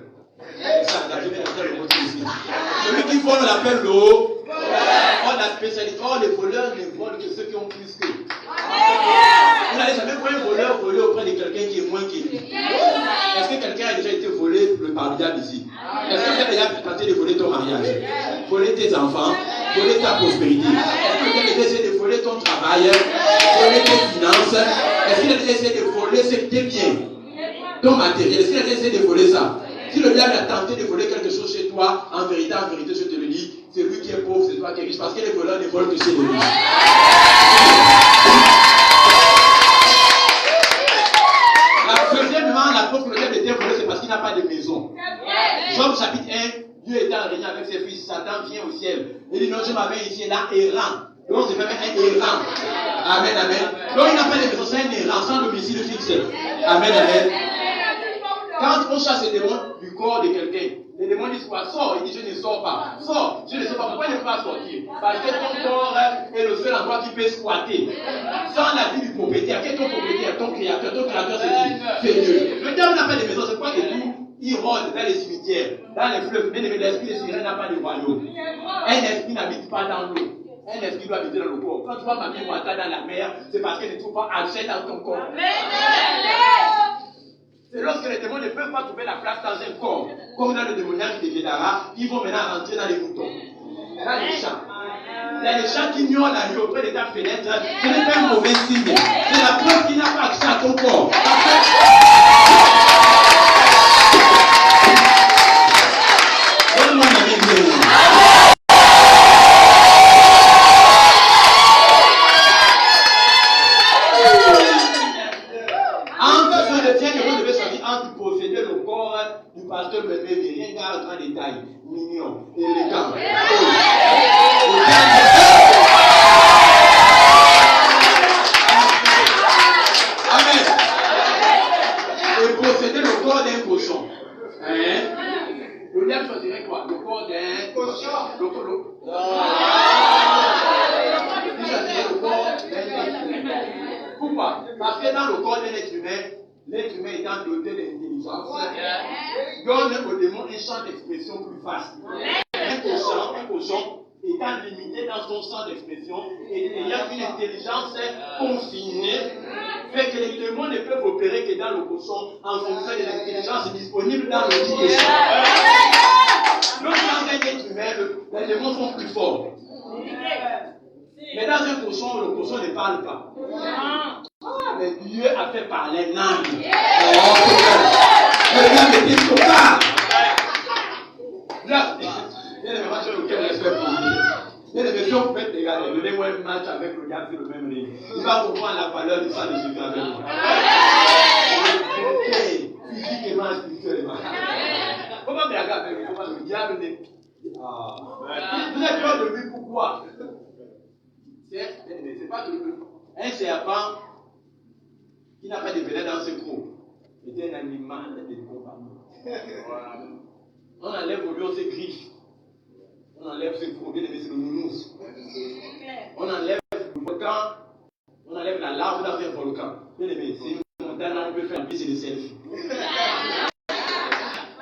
Celui qui vole, on l'appelle l'eau. On a spécialisé. Or, les voleurs ne volent que ceux qui ont plus que. Vous n'allez jamais voir un voleur voler auprès de quelqu'un qui est moins que lui. Est-ce que quelqu'un a déjà été volé par le diable ici? Est-ce que tu as déjà tenté de voler ton mariage? Voler tes enfants? Voler ta prospérité? Est-ce que tu as déjà essayé de voler ton travail? Voler tes finances? Est-ce qu'il a déjà essayé de voler tes biens? Ton matériel? Est-ce qu'il a déjà essayé de voler ça? Si le diable a tenté de voler quelque chose chez toi, en vérité, je te le dis, c'est lui qui est pauvre, c'est toi qui es riche, parce que les voleurs ne volent que chez les riches. Deuxièmement, la pauvreté est là errant. Donc c'est même un errant. Amen, amen. Donc il n'a pas de maison, c'est un errant, sans domicile fixe. Amen, amen. Quand on chasse les démons du corps de quelqu'un, les démons disent quoi? Sors. Il dit je ne sors pas. Sors. Je ne sais pas pourquoi il ne peut pas sortir. Parce que ton corps est le seul endroit qui peut squatter. Sans la vie du propriétaire. Quel est ton propriétaire? Ton créateur. Ton créateur c'est qui? C'est Dieu. Le diable n'a pas de maison, c'est quoi que tout? Il rôde dans les cimetières, dans les fleuves. Mais l'esprit de sirène n'a pas de royaume. Un esprit n'habite pas dans l'eau. Un esprit doit habiter dans le corps. Quand tu vois Mamie Wata dans la mer, c'est parce qu'elle ne trouve pas accès dans ton corps. C'est lorsque les démons ne peuvent pas trouver la place dans un corps, comme dans le démoniaque de Gédara, ils vont maintenant rentrer dans les moutons, dans les champs. Il y a des champs qui miaulent la nuit auprès de ta fenêtre. Ce n'est pas un mauvais signe. C'est la preuve qu'il n'a pas accès à ton corps. Donne-moi la vie. Du pasteur bébé, rien qu'un grand détail, mignon, élégant. Amen. Et posséder le corps d'un cochon. Le diable choisirait quoi? Le corps d'un cochon. Il choisirait le corps d'un être humain. Pourquoi? Parce que dans le corps d'un être humain, l'être humain étant doté d'intelligence, donne au démon un champ d'expression plus vaste. Un cochon étant limité dans son champ d'expression et ayant une intelligence confinée, fait que les démons ne peuvent opérer que dans le cochon en fonction de l'intelligence disponible dans le dit cochon. Donc dans un être humain, les démons sont plus forts. Mais dans un cochon, le cochon ne parle pas. Mais Dieu a fait parler l'âme. Le diable était trop tard. Là, il y a des matchs auxquels je respecte pour lui. Il y a des questions que vous faites, regarder. Donnez-moi un match avec le diable sur le même ring. Il va comprendre la valeur du sang de Jésus avec moi. Physiquement, spirituellement. Comment me regarder avec moi? Le diable n'est. Vous avez peur de lui, pourquoi? C'est pas que un serpent qui n'a pas de venin dans ses crocs est un animal de compagnie. On enlève au lieu ses griffes. On enlève ses crocs, bien aimé, c'est le nounous. On enlève le volcan. On enlève la lave dans un volcan. Bien aimé, c'est une montagne où on peut faire un bis et des selfies.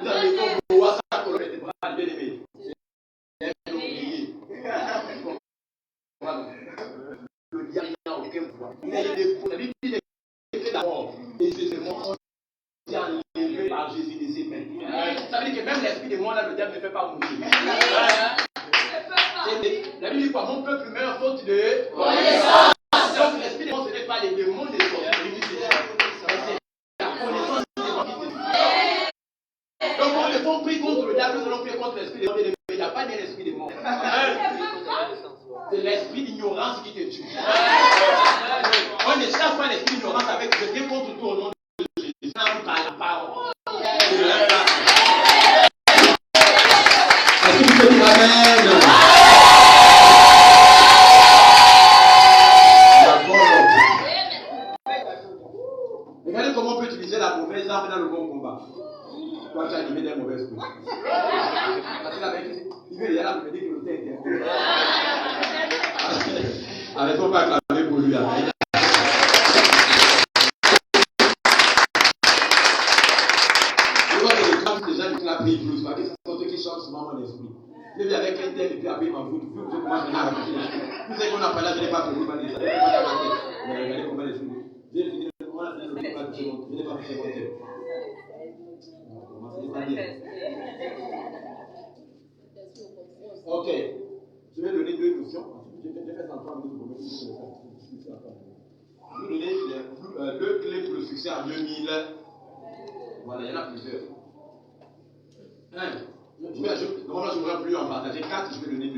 Vous avez comme voir ça pour le bras, bien aimé. C'est un oublié. Le diable n'a aucun pouvoir. Il a des pouvoirs. La Bible dit que la mort et c'est mort enlevé par Jésus de ses mains. Ça veut dire que même l'esprit de moi, là, le diable ne fait pas mourir. La Bible dit quoi? Mon peuple meurt faute de connaissance. Donc l'esprit de moi, ce n'est pas les démons des sorciers. C'est la connaissance des démons. Donc quand les gens prient contre le diable, nous allons prier contre l'esprit de mort. Il n'y a pas d'esprit de mort. C'est l'esprit d'ignorance qui te tue. On ne chasse pas l'esprit d'ignorance avec je viens contre toi au nom de Jésus. Non, par la parole. Est-ce que tu peux dire amen? Regardez comment on peut utiliser la mauvaise arme dans le bon combat. Toi, tu as animé des mauvaises coups. Parce qu'avec il veut là pour me dire que le tête est avec ton pas acclamer pour lui. Je vois que les femmes, les gens qui l'apprennent plus, parce que c'est côté qui change souvent mon esprit. Je vis avec un tel et puis après, il m'en fout. Vous savez qu'on a parlé, je n'ai pas compris, mais regardez comment les filles. J'ai fini le moment, je n'ai pas fait mon thème. Ok. Je vais donner deux notions. Je vais faire ça en 3 minutes pour je vais donner deux clés pour le succès en 2000. Voilà, il y en a plusieurs. Normalement, je ne voudrais plus en partager 4, je vais donner 2.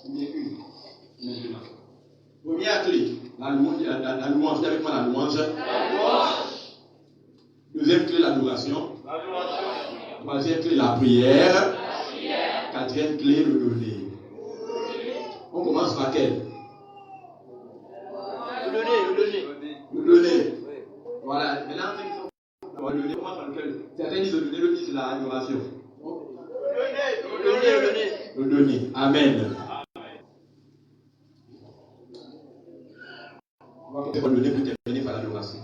Il y a une. Maintenant. Première clé, la louange. Dis avec moi la louange. Deuxième clé, l'adoration. Troisième clé, la prière. Quatrième clé, le donner. laquelle?
Le donner.
Le donner. Voilà. Maintenant, le donner, comment ça lequel? Certains disent le donner, le disent l'adoration. Le donner. Amen. On va faire le donner pour terminer par l'adoration.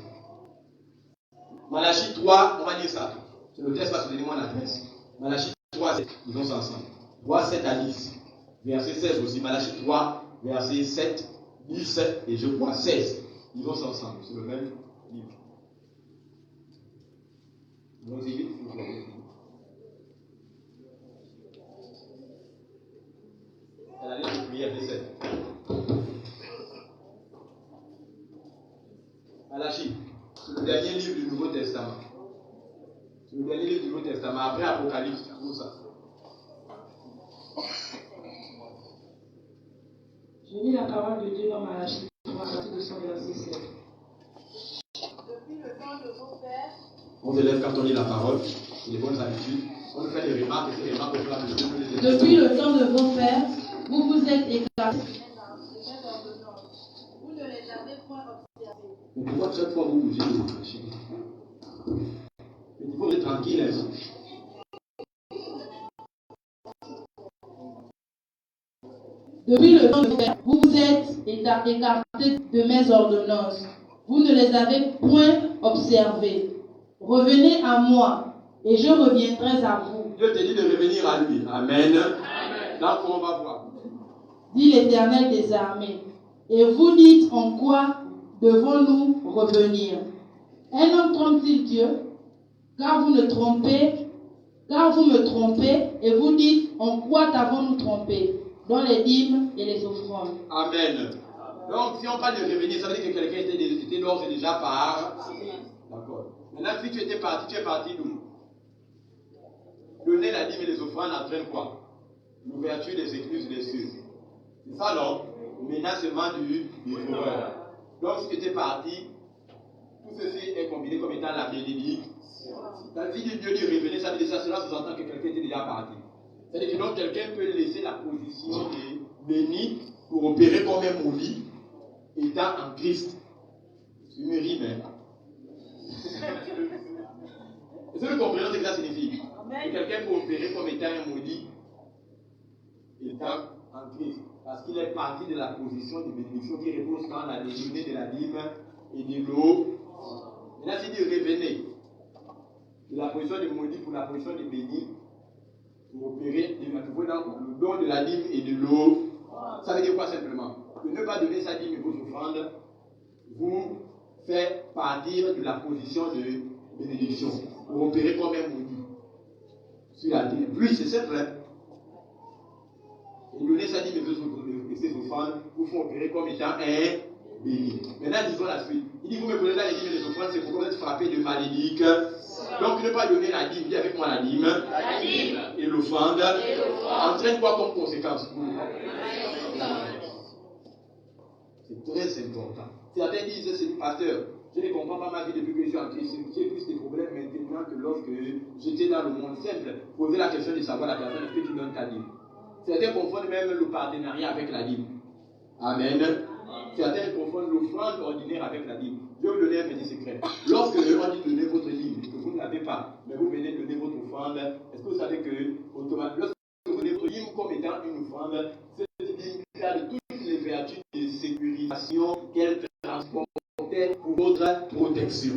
Malachie 3, on va dire ça. Le texte va se donner mon adresse. Malachie 3, 7, disons ça ensemble. 3, 7 à 10. Verset 16 aussi. Malachie 3, verset 7, 10 et je crois 16. Disons ça ensemble. C'est le même livre. Donc, c'est vite, s'il vous plaît. Elle a l'air de prière, verset 7. Malachie, c'est le dernier livre du Nouveau Testament. C'est le dernier livre du Nouveau Testament, après Apocalypse, tout ça.
Je lis la parole de Dieu dans Malachie 3, à partir de son verset 7.
Depuis le temps de vos pères,
On se lève quand on lit la parole, c'est les bonnes habitudes. On fait des remarques, et ces remarques, on fera de Dieu.
Depuis le temps de vos pères, vous vous êtes écartés.
vous ne les avez point observés.
Mais pourquoi chaque fois vous bougez, vous réfléchissez? Il faut être tranquille ainsi.
Depuis le temps de vos pères, vous vous êtes écartés de mes ordonnances. Vous ne les avez point observées. Revenez à moi, et je reviendrai à vous.
Dieu te dit de revenir à lui. Amen. Là, on va voir.
Dit l'Éternel des armées. Et vous dites en quoi devons-nous revenir? Un homme trompe-t-il Dieu? Car vous me trompez, et vous dites en quoi t'avons-nous trompé? Dans les dîmes et les offrandes.
Amen. Donc, si on parle de revenir, ça veut dire que quelqu'un était d'ores et déjà par. D'accord. Maintenant, si tu étais parti, tu es parti d'où? Donner la dîme et les offrandes entraîne quoi? L'ouverture des écluses des cieux. C'est ça, non? Menacement du sauveur. Donc, si tu étais parti, tout ceci est combiné comme étant la bénédiction. Quand Dieu dit revenir, ça veut dire ça, cela sous-entend que quelqu'un était déjà parti. C'est-à-dire que donc quelqu'un peut laisser la position de béni pour opérer comme un maudit, étant en Christ. C'est une rime, hein? Est-ce que vous comprenez ce que ça signifie? Que quelqu'un peut opérer comme étant un maudit, étant en Christ. Parce qu'il est parti de la position de bénédiction qui repose dans la déjeuner de la dîme et de l'eau. Maintenant, s'il dit revenez de la position de maudit pour la position de béni, pour opérer dans le don de la dîme et de l'eau, ça veut dire quoi simplement? De ne pas donner sa dîme et vos offrandes vous fait partir de la position de bénédiction pour opérer comme un maudit sur la dîme. Puis c'est simple, hein? Et donner sa dîme et ses offrandes vous font opérer comme étant un béni. Maintenant disons la suite. Il dit vous me prenez là les dîmes et les offrandes, c'est pour que vous êtes frappés de malédiction. Donc ne pas donner la dîme, dis avec moi la dîme et l'offrande entraîne quoi comme conséquence? C'est très important. Certains disent c'est du pasteur, je ne comprends pas ma vie depuis que je suis en Christ. J'ai plus de problèmes maintenant que lorsque j'étais dans le monde simple. Poser la question de savoir la personne est-ce que tu donnes ta dîme. Certains confondent même le partenariat avec la dîme. Amen. Certains confondent l'offrande ordinaire avec la dîme. Je vais vous donner un petit secret. Lorsque on dit donner votre dîme, que vous ne l'avez pas, mais vous venez donner votre offrande, est-ce que vous savez que automatiquement, lorsque vous donnez votre dîme comme étant une offrande, cette dîme garde toutes les vertus de sécurisation qu'elle transportait pour votre protection.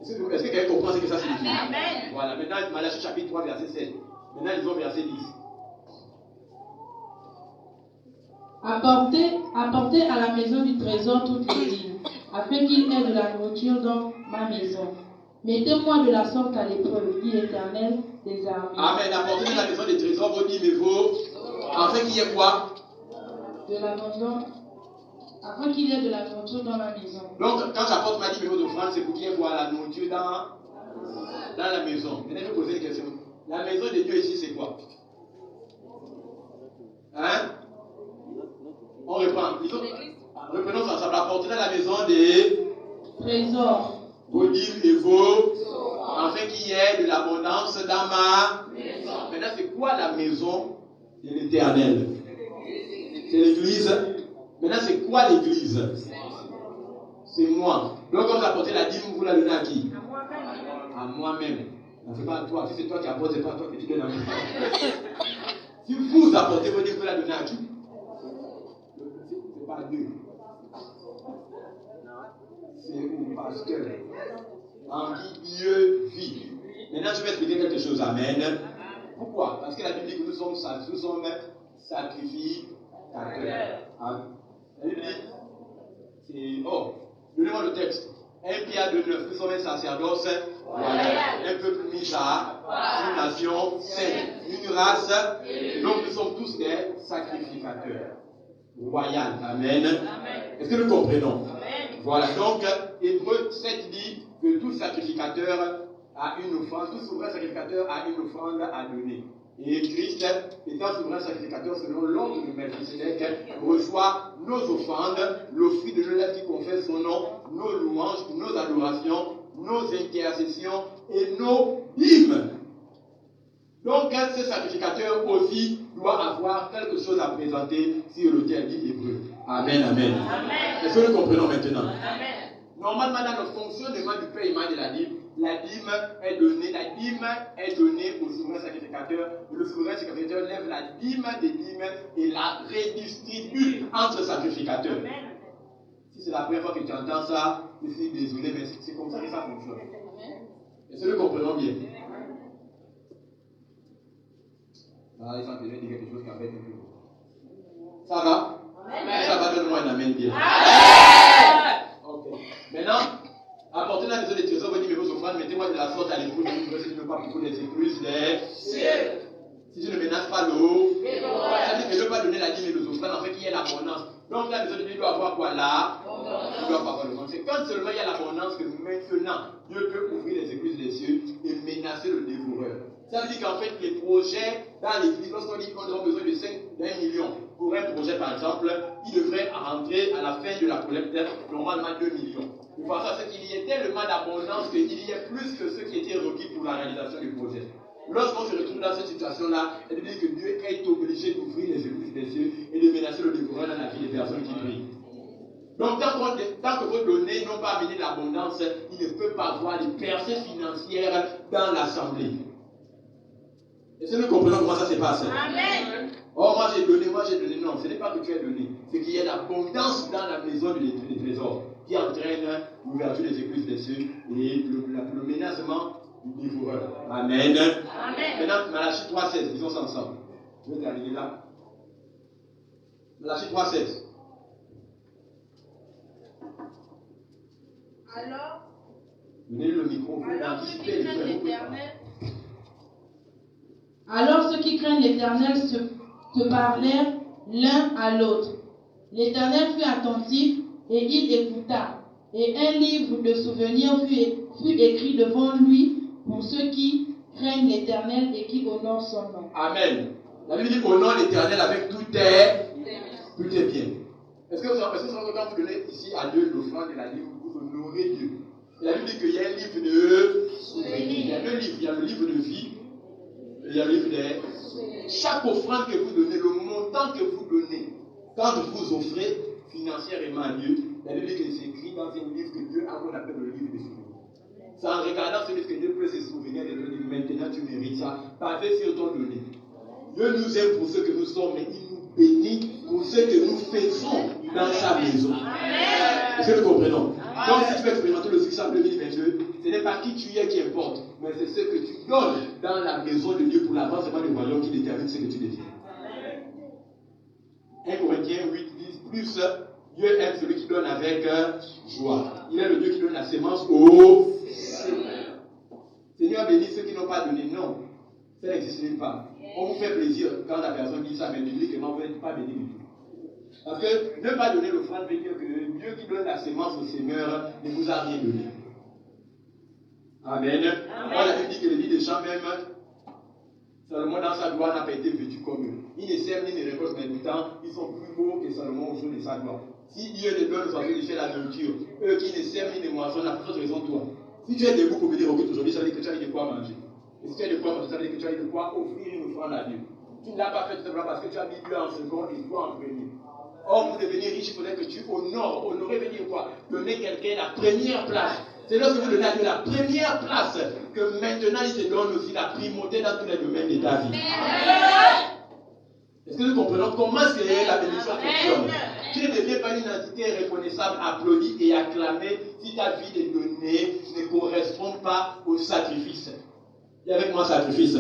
Est-ce que quelqu'un comprend ce que ça signifie? Amen. Voilà, maintenant, Malachie chapitre 3, verset 7. Maintenant, ils ont verset 10.
Apportez à la maison du trésor toutes les dîmes, afin qu'il y ait de la nourriture dans ma maison. Mettez-moi de la sorte à l'épreuve, dit l'Éternel des armées. Amen.
Apportez à la maison des trésors vos dîmes et vos. Afin qu'il y ait quoi?
De la nourriture. Afin qu'il y ait de la nourriture dans ma maison.
Donc, quand j'apporte ma dîme et vos offrandes, c'est pour qu'il y ait quoi? La nourriture dans la maison. Maintenant, je vais poser une question. La maison de Dieu ici, c'est quoi? Hein? On reprend. Reprenons ensemble. Apportez à la maison des
trésors,
vos dîmes et vos, afin qu'il y ait de l'abondance dans ma maison. Maintenant, c'est quoi la maison de l'Éternel? l'église. Maintenant, c'est quoi l'église? C'est moi. Donc, quand vous apportez la dîme, vous la donnez à qui? À moi-même. Ce n'est pas à toi. Si c'est toi qui apportes, ce n'est pas à toi que tu donnes à moi. Si vous apportez vos dîmes, vous la donnez à qui? C'est pas à Dieu. C'est au pasteur. En qui Dieu vit. Maintenant, je vais expliquer quelque chose. Amen. Pourquoi? Parce que la Bible dit que nous sommes sacrificateurs. La Bible dit, donnez-moi le texte. 1 Pierre 2,9, nous sommes un sacerdoce, un peuple mis à une nation sainte, une race. Donc nous sommes tous des sacrificateurs. Royal. Amen. Est-ce que nous comprenons? Voilà. Donc, Hébreux 7 dit que tout sacrificateur a une offrande, tout souverain sacrificateur a une offrande à donner. Et Christ, étant souverain sacrificateur selon l'ordre de Melchisédek, reçoit nos offrandes, le fruit de nos lèvres qui confesse son nom, nos louanges, nos adorations, nos intercessions et nos dîmes. Donc, ce sacrificateur aussi doit avoir quelque chose à présenter sur l'autel dit Hébreu. Amen, amen. Est-ce que nous comprenons maintenant? Amen. Normalement, dans le fonctionnement du paiement de la dîme est donnée au souverain sacrificateur. Le souverain sacrificateur lève la dîme des dîmes et la redistribue entre sacrificateurs. Amen. Si c'est la première fois que tu entends ça, je suis désolé, mais c'est comme ça que ça fonctionne. Est-ce que nous comprenons bien? Ah, il faut dire quelque chose qui appelle un peu. Ça va? Amen. Ça va, donne-moi un amen bien. Ok. Maintenant, apportez la maison des trésors, vous dites, mais vos offrandes, mettez-moi de la sorte à l'écoute, si tu ne veux pas beaucoup des écluses, des cieux. Si tu ne menaces pas l'eau, ça dit que ne pas donner la dîme et les offrandes, en fait, il y a l'abondance. Donc la maison de Dieu doit avoir quoi là? Il doit avoir le monde. C'est quand seulement il y a l'abondance que maintenant, Dieu peut ouvrir les écluses des cieux et menacer le dévoreur. Ça veut dire qu'en fait, les projets dans l'église, lorsqu'on dit qu'on aura besoin de 1 million pour un projet par exemple, il devrait rentrer à la fin de la collecte normalement 2 millions. De façon à ce qu'il y ait tellement d'abondance qu'il y ait plus que ce qui était requis pour la réalisation du projet. Lorsqu'on se retrouve dans cette situation-là, elle dit que Dieu est obligé d'ouvrir les églises des cieux et de menacer le dévoreur dans la vie des personnes qui prient. Donc, tant que vos données n'ont pas amené l'abondance, il ne peut pas avoir de percées financières dans l'assemblée. Est-ce que nous comprenons comment ça se passe? Amen. Oh, moi j'ai donné. Non, ce n'est pas que tu as donné. C'est qu'il y a l'abondance dans la maison des trésors qui entraîne l'ouverture des églises des cieux et le menacement du dévoreur. Amen. Amen. Maintenant, Malachie 3,16, disons ça ensemble. Je vais terminer là. Malachie 3,16.
Alors,
donnez le micro.
Alors ceux qui craignent l'Éternel se parlèrent l'un à l'autre. L'Éternel fut attentif et il écouta. Et un livre de souvenirs fut écrit devant lui pour ceux qui craignent l'Éternel et qui honorent son nom.
Amen. La Bible dit honore l'Éternel avec tout est bien. Est-ce que vous savez quand vous donnez ici à Dieu l'offrande de la dîme, vous honorez Dieu? Et la Bible dit qu'il y a un livre de souvenirs. Il y a deux livres. Il y a le livre de vie. Il y a le livre des... Chaque offrande que vous donnez, le montant que vous donnez, quand vous offrez financièrement à Dieu, la Bible dit que c'est écrit dans un livre que Dieu a qu'on appelle le livre des souvenirs. C'est en regardant ce livre que Dieu peut se souvenir et Dieu dit maintenant tu mérites ça, basé sur ton donné. Dieu nous aime pour ce que nous sommes, mais il nous bénit pour ce que nous faisons dans sa maison. Est-ce que nous comprenons? Donc si tu veux expérimenter le succès en 2022, ce n'est pas qui tu es qui importe, mais c'est ce que tu donnes dans la maison de Dieu pour l'avancement du royaume qui détermine ce que tu deviens. 1 Corinthiens 8 dit plus, Dieu aime celui qui donne avec joie. Il est le Dieu qui donne la sémence au Seigneur bénit ceux qui n'ont pas donné. Non, ça n'existe même pas. On vous fait plaisir quand la personne dit ça, mais bibliquement vous n'êtes pas béni du tout. Parce que ne pas donner l'offrande veut dire que Dieu qui donne la sémence au Seigneur ne vous a rien donné. Amen. Moi, la Bible dit que le lit des champs même, Salomon dans sa gloire n'a pas été vêtu comme eux. Ils ne sèment ni ne récoltent, mais pourtant, ils sont plus beaux que Salomon au jour de sa gloire. Si Dieu les donne aux oiseaux de faire la nourriture, eux qui ne sèment ni ne moissonnent, la plus raison toi. Si tu es debout pour me dire aujourd'hui, ça veut dire que tu as eu de quoi manger. Et si tu as de quoi manger, ça veut dire que tu as eu de quoi offrir une offrande à Dieu. Tu ne l'as pas fait tout simplement parce que tu as mis Dieu en second et toi en premier. Or, pour devenir riche, il faudrait que tu honores. Honorer veut dire quoi? Donner quelqu'un la première place. C'est lorsque vous donnez à Dieu la première place que maintenant il te donne aussi la primauté dans tous les domaines de ta vie. Est-ce que nous comprenons comment est-ce que la bénédiction fonctionne? Tu ne deviens pas une entité reconnaissable, applaudie et acclamée si ta vie de donnée ne correspond pas au sacrifice. Et avec moi, sacrifice.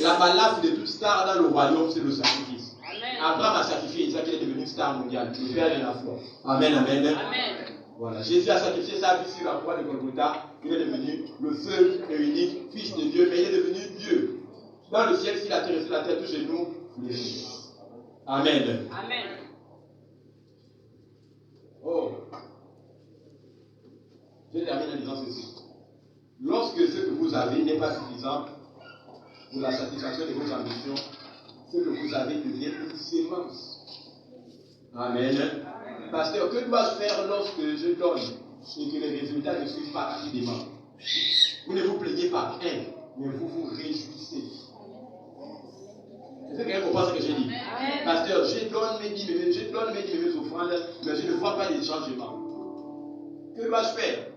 La balafre de toute star dans le royaume, c'est le sacrifice. Amen. Abraham a sacrifié Isaac, il est devenu star mondial, le père de la foi. Amen, amen. Amen. Voilà. Jésus a sacrifié sa vie sur la croix de Golgotha. Il est devenu le seul et unique Fils de Dieu, mais il est devenu Dieu. Dans le ciel, si la terre est sur la terre, tous genoux fléchis. Amen. Amen. Oh. Je termine en disant ceci. Lorsque ce que vous avez n'est pas suffisant pour la satisfaction de vos ambitions, ce que vous avez devient une sémence. Amen. Pasteur, que dois-je faire lorsque je donne et que les résultats ne suivent pas rapidement? Vous ne vous plaignez pas rien, mais vous vous réjouissez. Est-ce que quelqu'un comprend ce que j'ai dit? Pasteur, je donne mes dîmes, offrandes, mais je ne vois pas les changements. Que dois-je faire?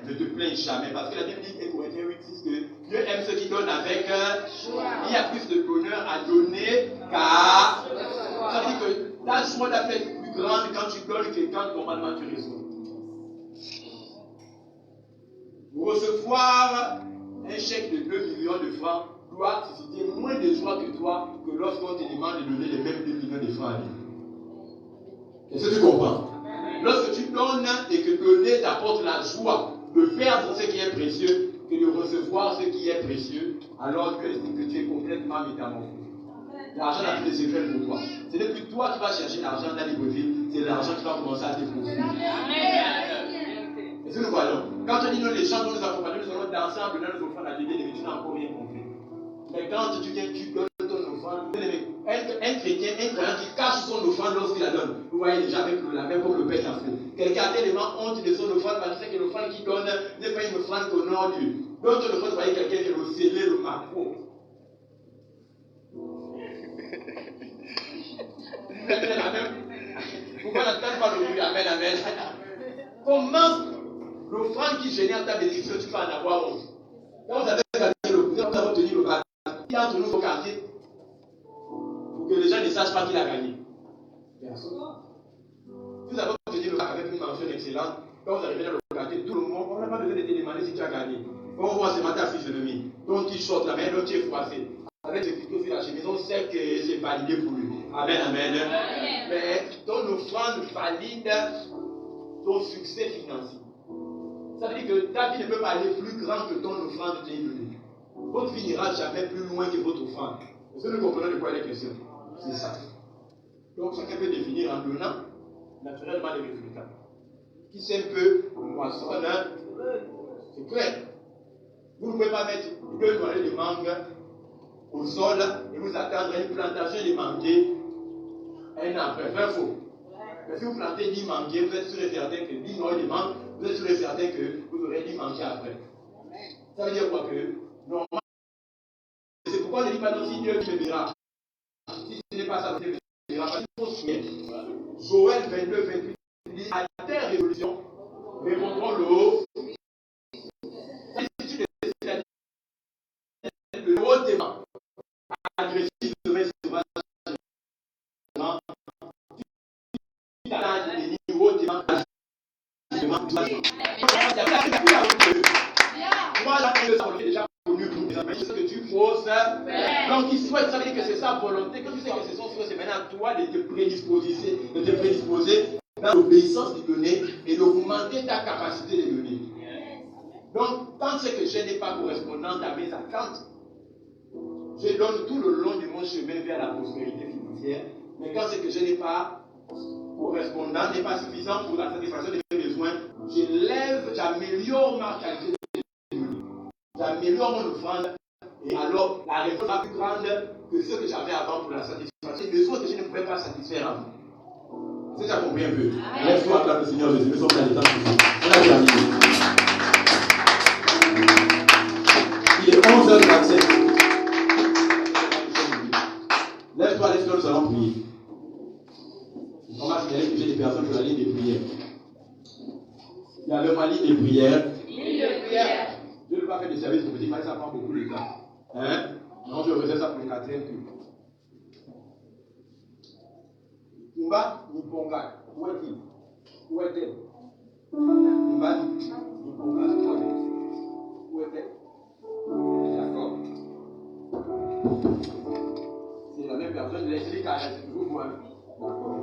Ne te plains jamais, parce que la Bible dit, 1 Corinthiens 8:6, que Dieu aime ceux qui donnent avec joie. Il y a plus de bonheur à donner qu'à. Ça veut dire que ta joie doit être plus grande quand tu donnes que quand normalement tu reçois. Recevoir un chèque de 2 millions de francs doit susciter moins de joie que toi que lorsqu'on te demande de donner les mêmes 2 millions de francs à lui. Est-ce que tu comprends? Lorsque tu donnes et que donner t'apporte la joie de perdre ce qui est précieux que de recevoir ce qui est précieux, alors Dieu estime que tu es complètement métamorphosé. L'argent n'a plus de secret pour toi. Ce n'est plus toi qui vas chercher l'argent dans Libreville, c'est l'argent qui va commencer à te profiter. Est-ce que nous voyons? Quand on dit non, les gens vont nous accompagner, nous allons danser en donnant nos offrandes à Dieu, mais tu n'as encore rien compris. Mais quand tu viens, tu donnes ton offrande, un chrétien, un croyant qui cache son offrande lorsqu'il la donne, vous voyez déjà avec la main comme le père Cafou. Quelqu'un a tellement honte de son offrande parce que l'offrande qu'il donne n'est pas une offrande qu'on honore Dieu. D'autres offrandes, vous voyez quelqu'un qui veut sceller le macro. Pourquoi n'entends pas le bruit? Amen, amen. Comment l'offrande qui génère ta bénédiction, tu peux en avoir honte? Quand vous avez obtenu le bac, il y a entre nous au quartier pour que les gens ne sachent pas qui l'a gagné. Personne. Vous avez obtenu le bac avec une mention excellente. Quand vous arrivez dans le quartier, tout le monde, on n'a pas besoin de te demander si tu as gagné. Quand on voit ce matin à 6h30, ton t-shirt, la main, l'autre tu es froissé. Avec ce photos sur la chemise, on sait que c'est validé pour lui. Amen, amen. Mais ton offrande valide ton succès financier. Ça veut dire que ta vie ne peut pas aller plus grand que ton offrande t'est donnée. Votre vie n'ira jamais plus loin que votre offrande. Est-ce que nous comprenons de quoi il est question? C'est ça. Donc chacun peut définir en donnant naturellement les résultats. Qui sème peu, moissonne, c'est clair. Vous ne pouvez pas mettre 2 noyaux de mangue au sol et vous attendre une plantation de manguiers un an après. Vrai faux. Mais si vous plantez 10 manguiers, vous êtes sûr et certain que 10 noyaux de mangue, vous êtes sûr et certain que vous aurez 10 manguiers après. Ça veut dire quoi? Que normalement, c'est pourquoi je ne dis pas non, si Dieu me dira. Si ce n'est pas ça, Dieu me dira. Parce qu'il faut se souvenir. Joël 22, 28 dit à tes résolutions répondront le haut. Si tu décides le haut dément, agressif de mes sauvages, tu as des niveaux dément. Moi, j'ai déjà connu pour mes amis, ce que tu poses. Donc, il souhaite, ça veut dire que c'est sa volonté. Quand tu sais que c'est son souhait, c'est maintenant à toi de te prédisposer dans l'obéissance de donner et d'augmenter ta capacité de donner. Donc, quand c'est que je n'ai pas correspondant à mes attentes, je donne tout le long de mon chemin vers la prospérité financière. Mais quand c'est que je n'ai pas correspondant, n'est pas suffisant pour la satisfaction de mes besoins, j'améliore ma qualité de donner. J'améliore mon offrande. Et alors, la réforme sera plus grande que ce que j'avais avant pour la satisfaction. Les besoins que je ne pouvais pas satisfaire avant. Est-ce que tu as compris un peu? Lève-toi, acclame le Seigneur Jésus. Nous sommes dans les temps de on a terminé. Il est 11h27. Lève-toi, nous allons prier. j'ai écouté des personnes sur la ligne de prière. Il y avait ma ligne de prière.
Ligne de prière.
Je ne veux pas faire des services pour dire que ça prend beaucoup de temps. Hein? Non, je réserve ça pour le 4e culte. Kumba, Niponga, où est-il? Où est-elle? Kumba, Niponga, où est-elle? D'accord? C'est la même personne, les carrés, c'est toujours moi. D'accord?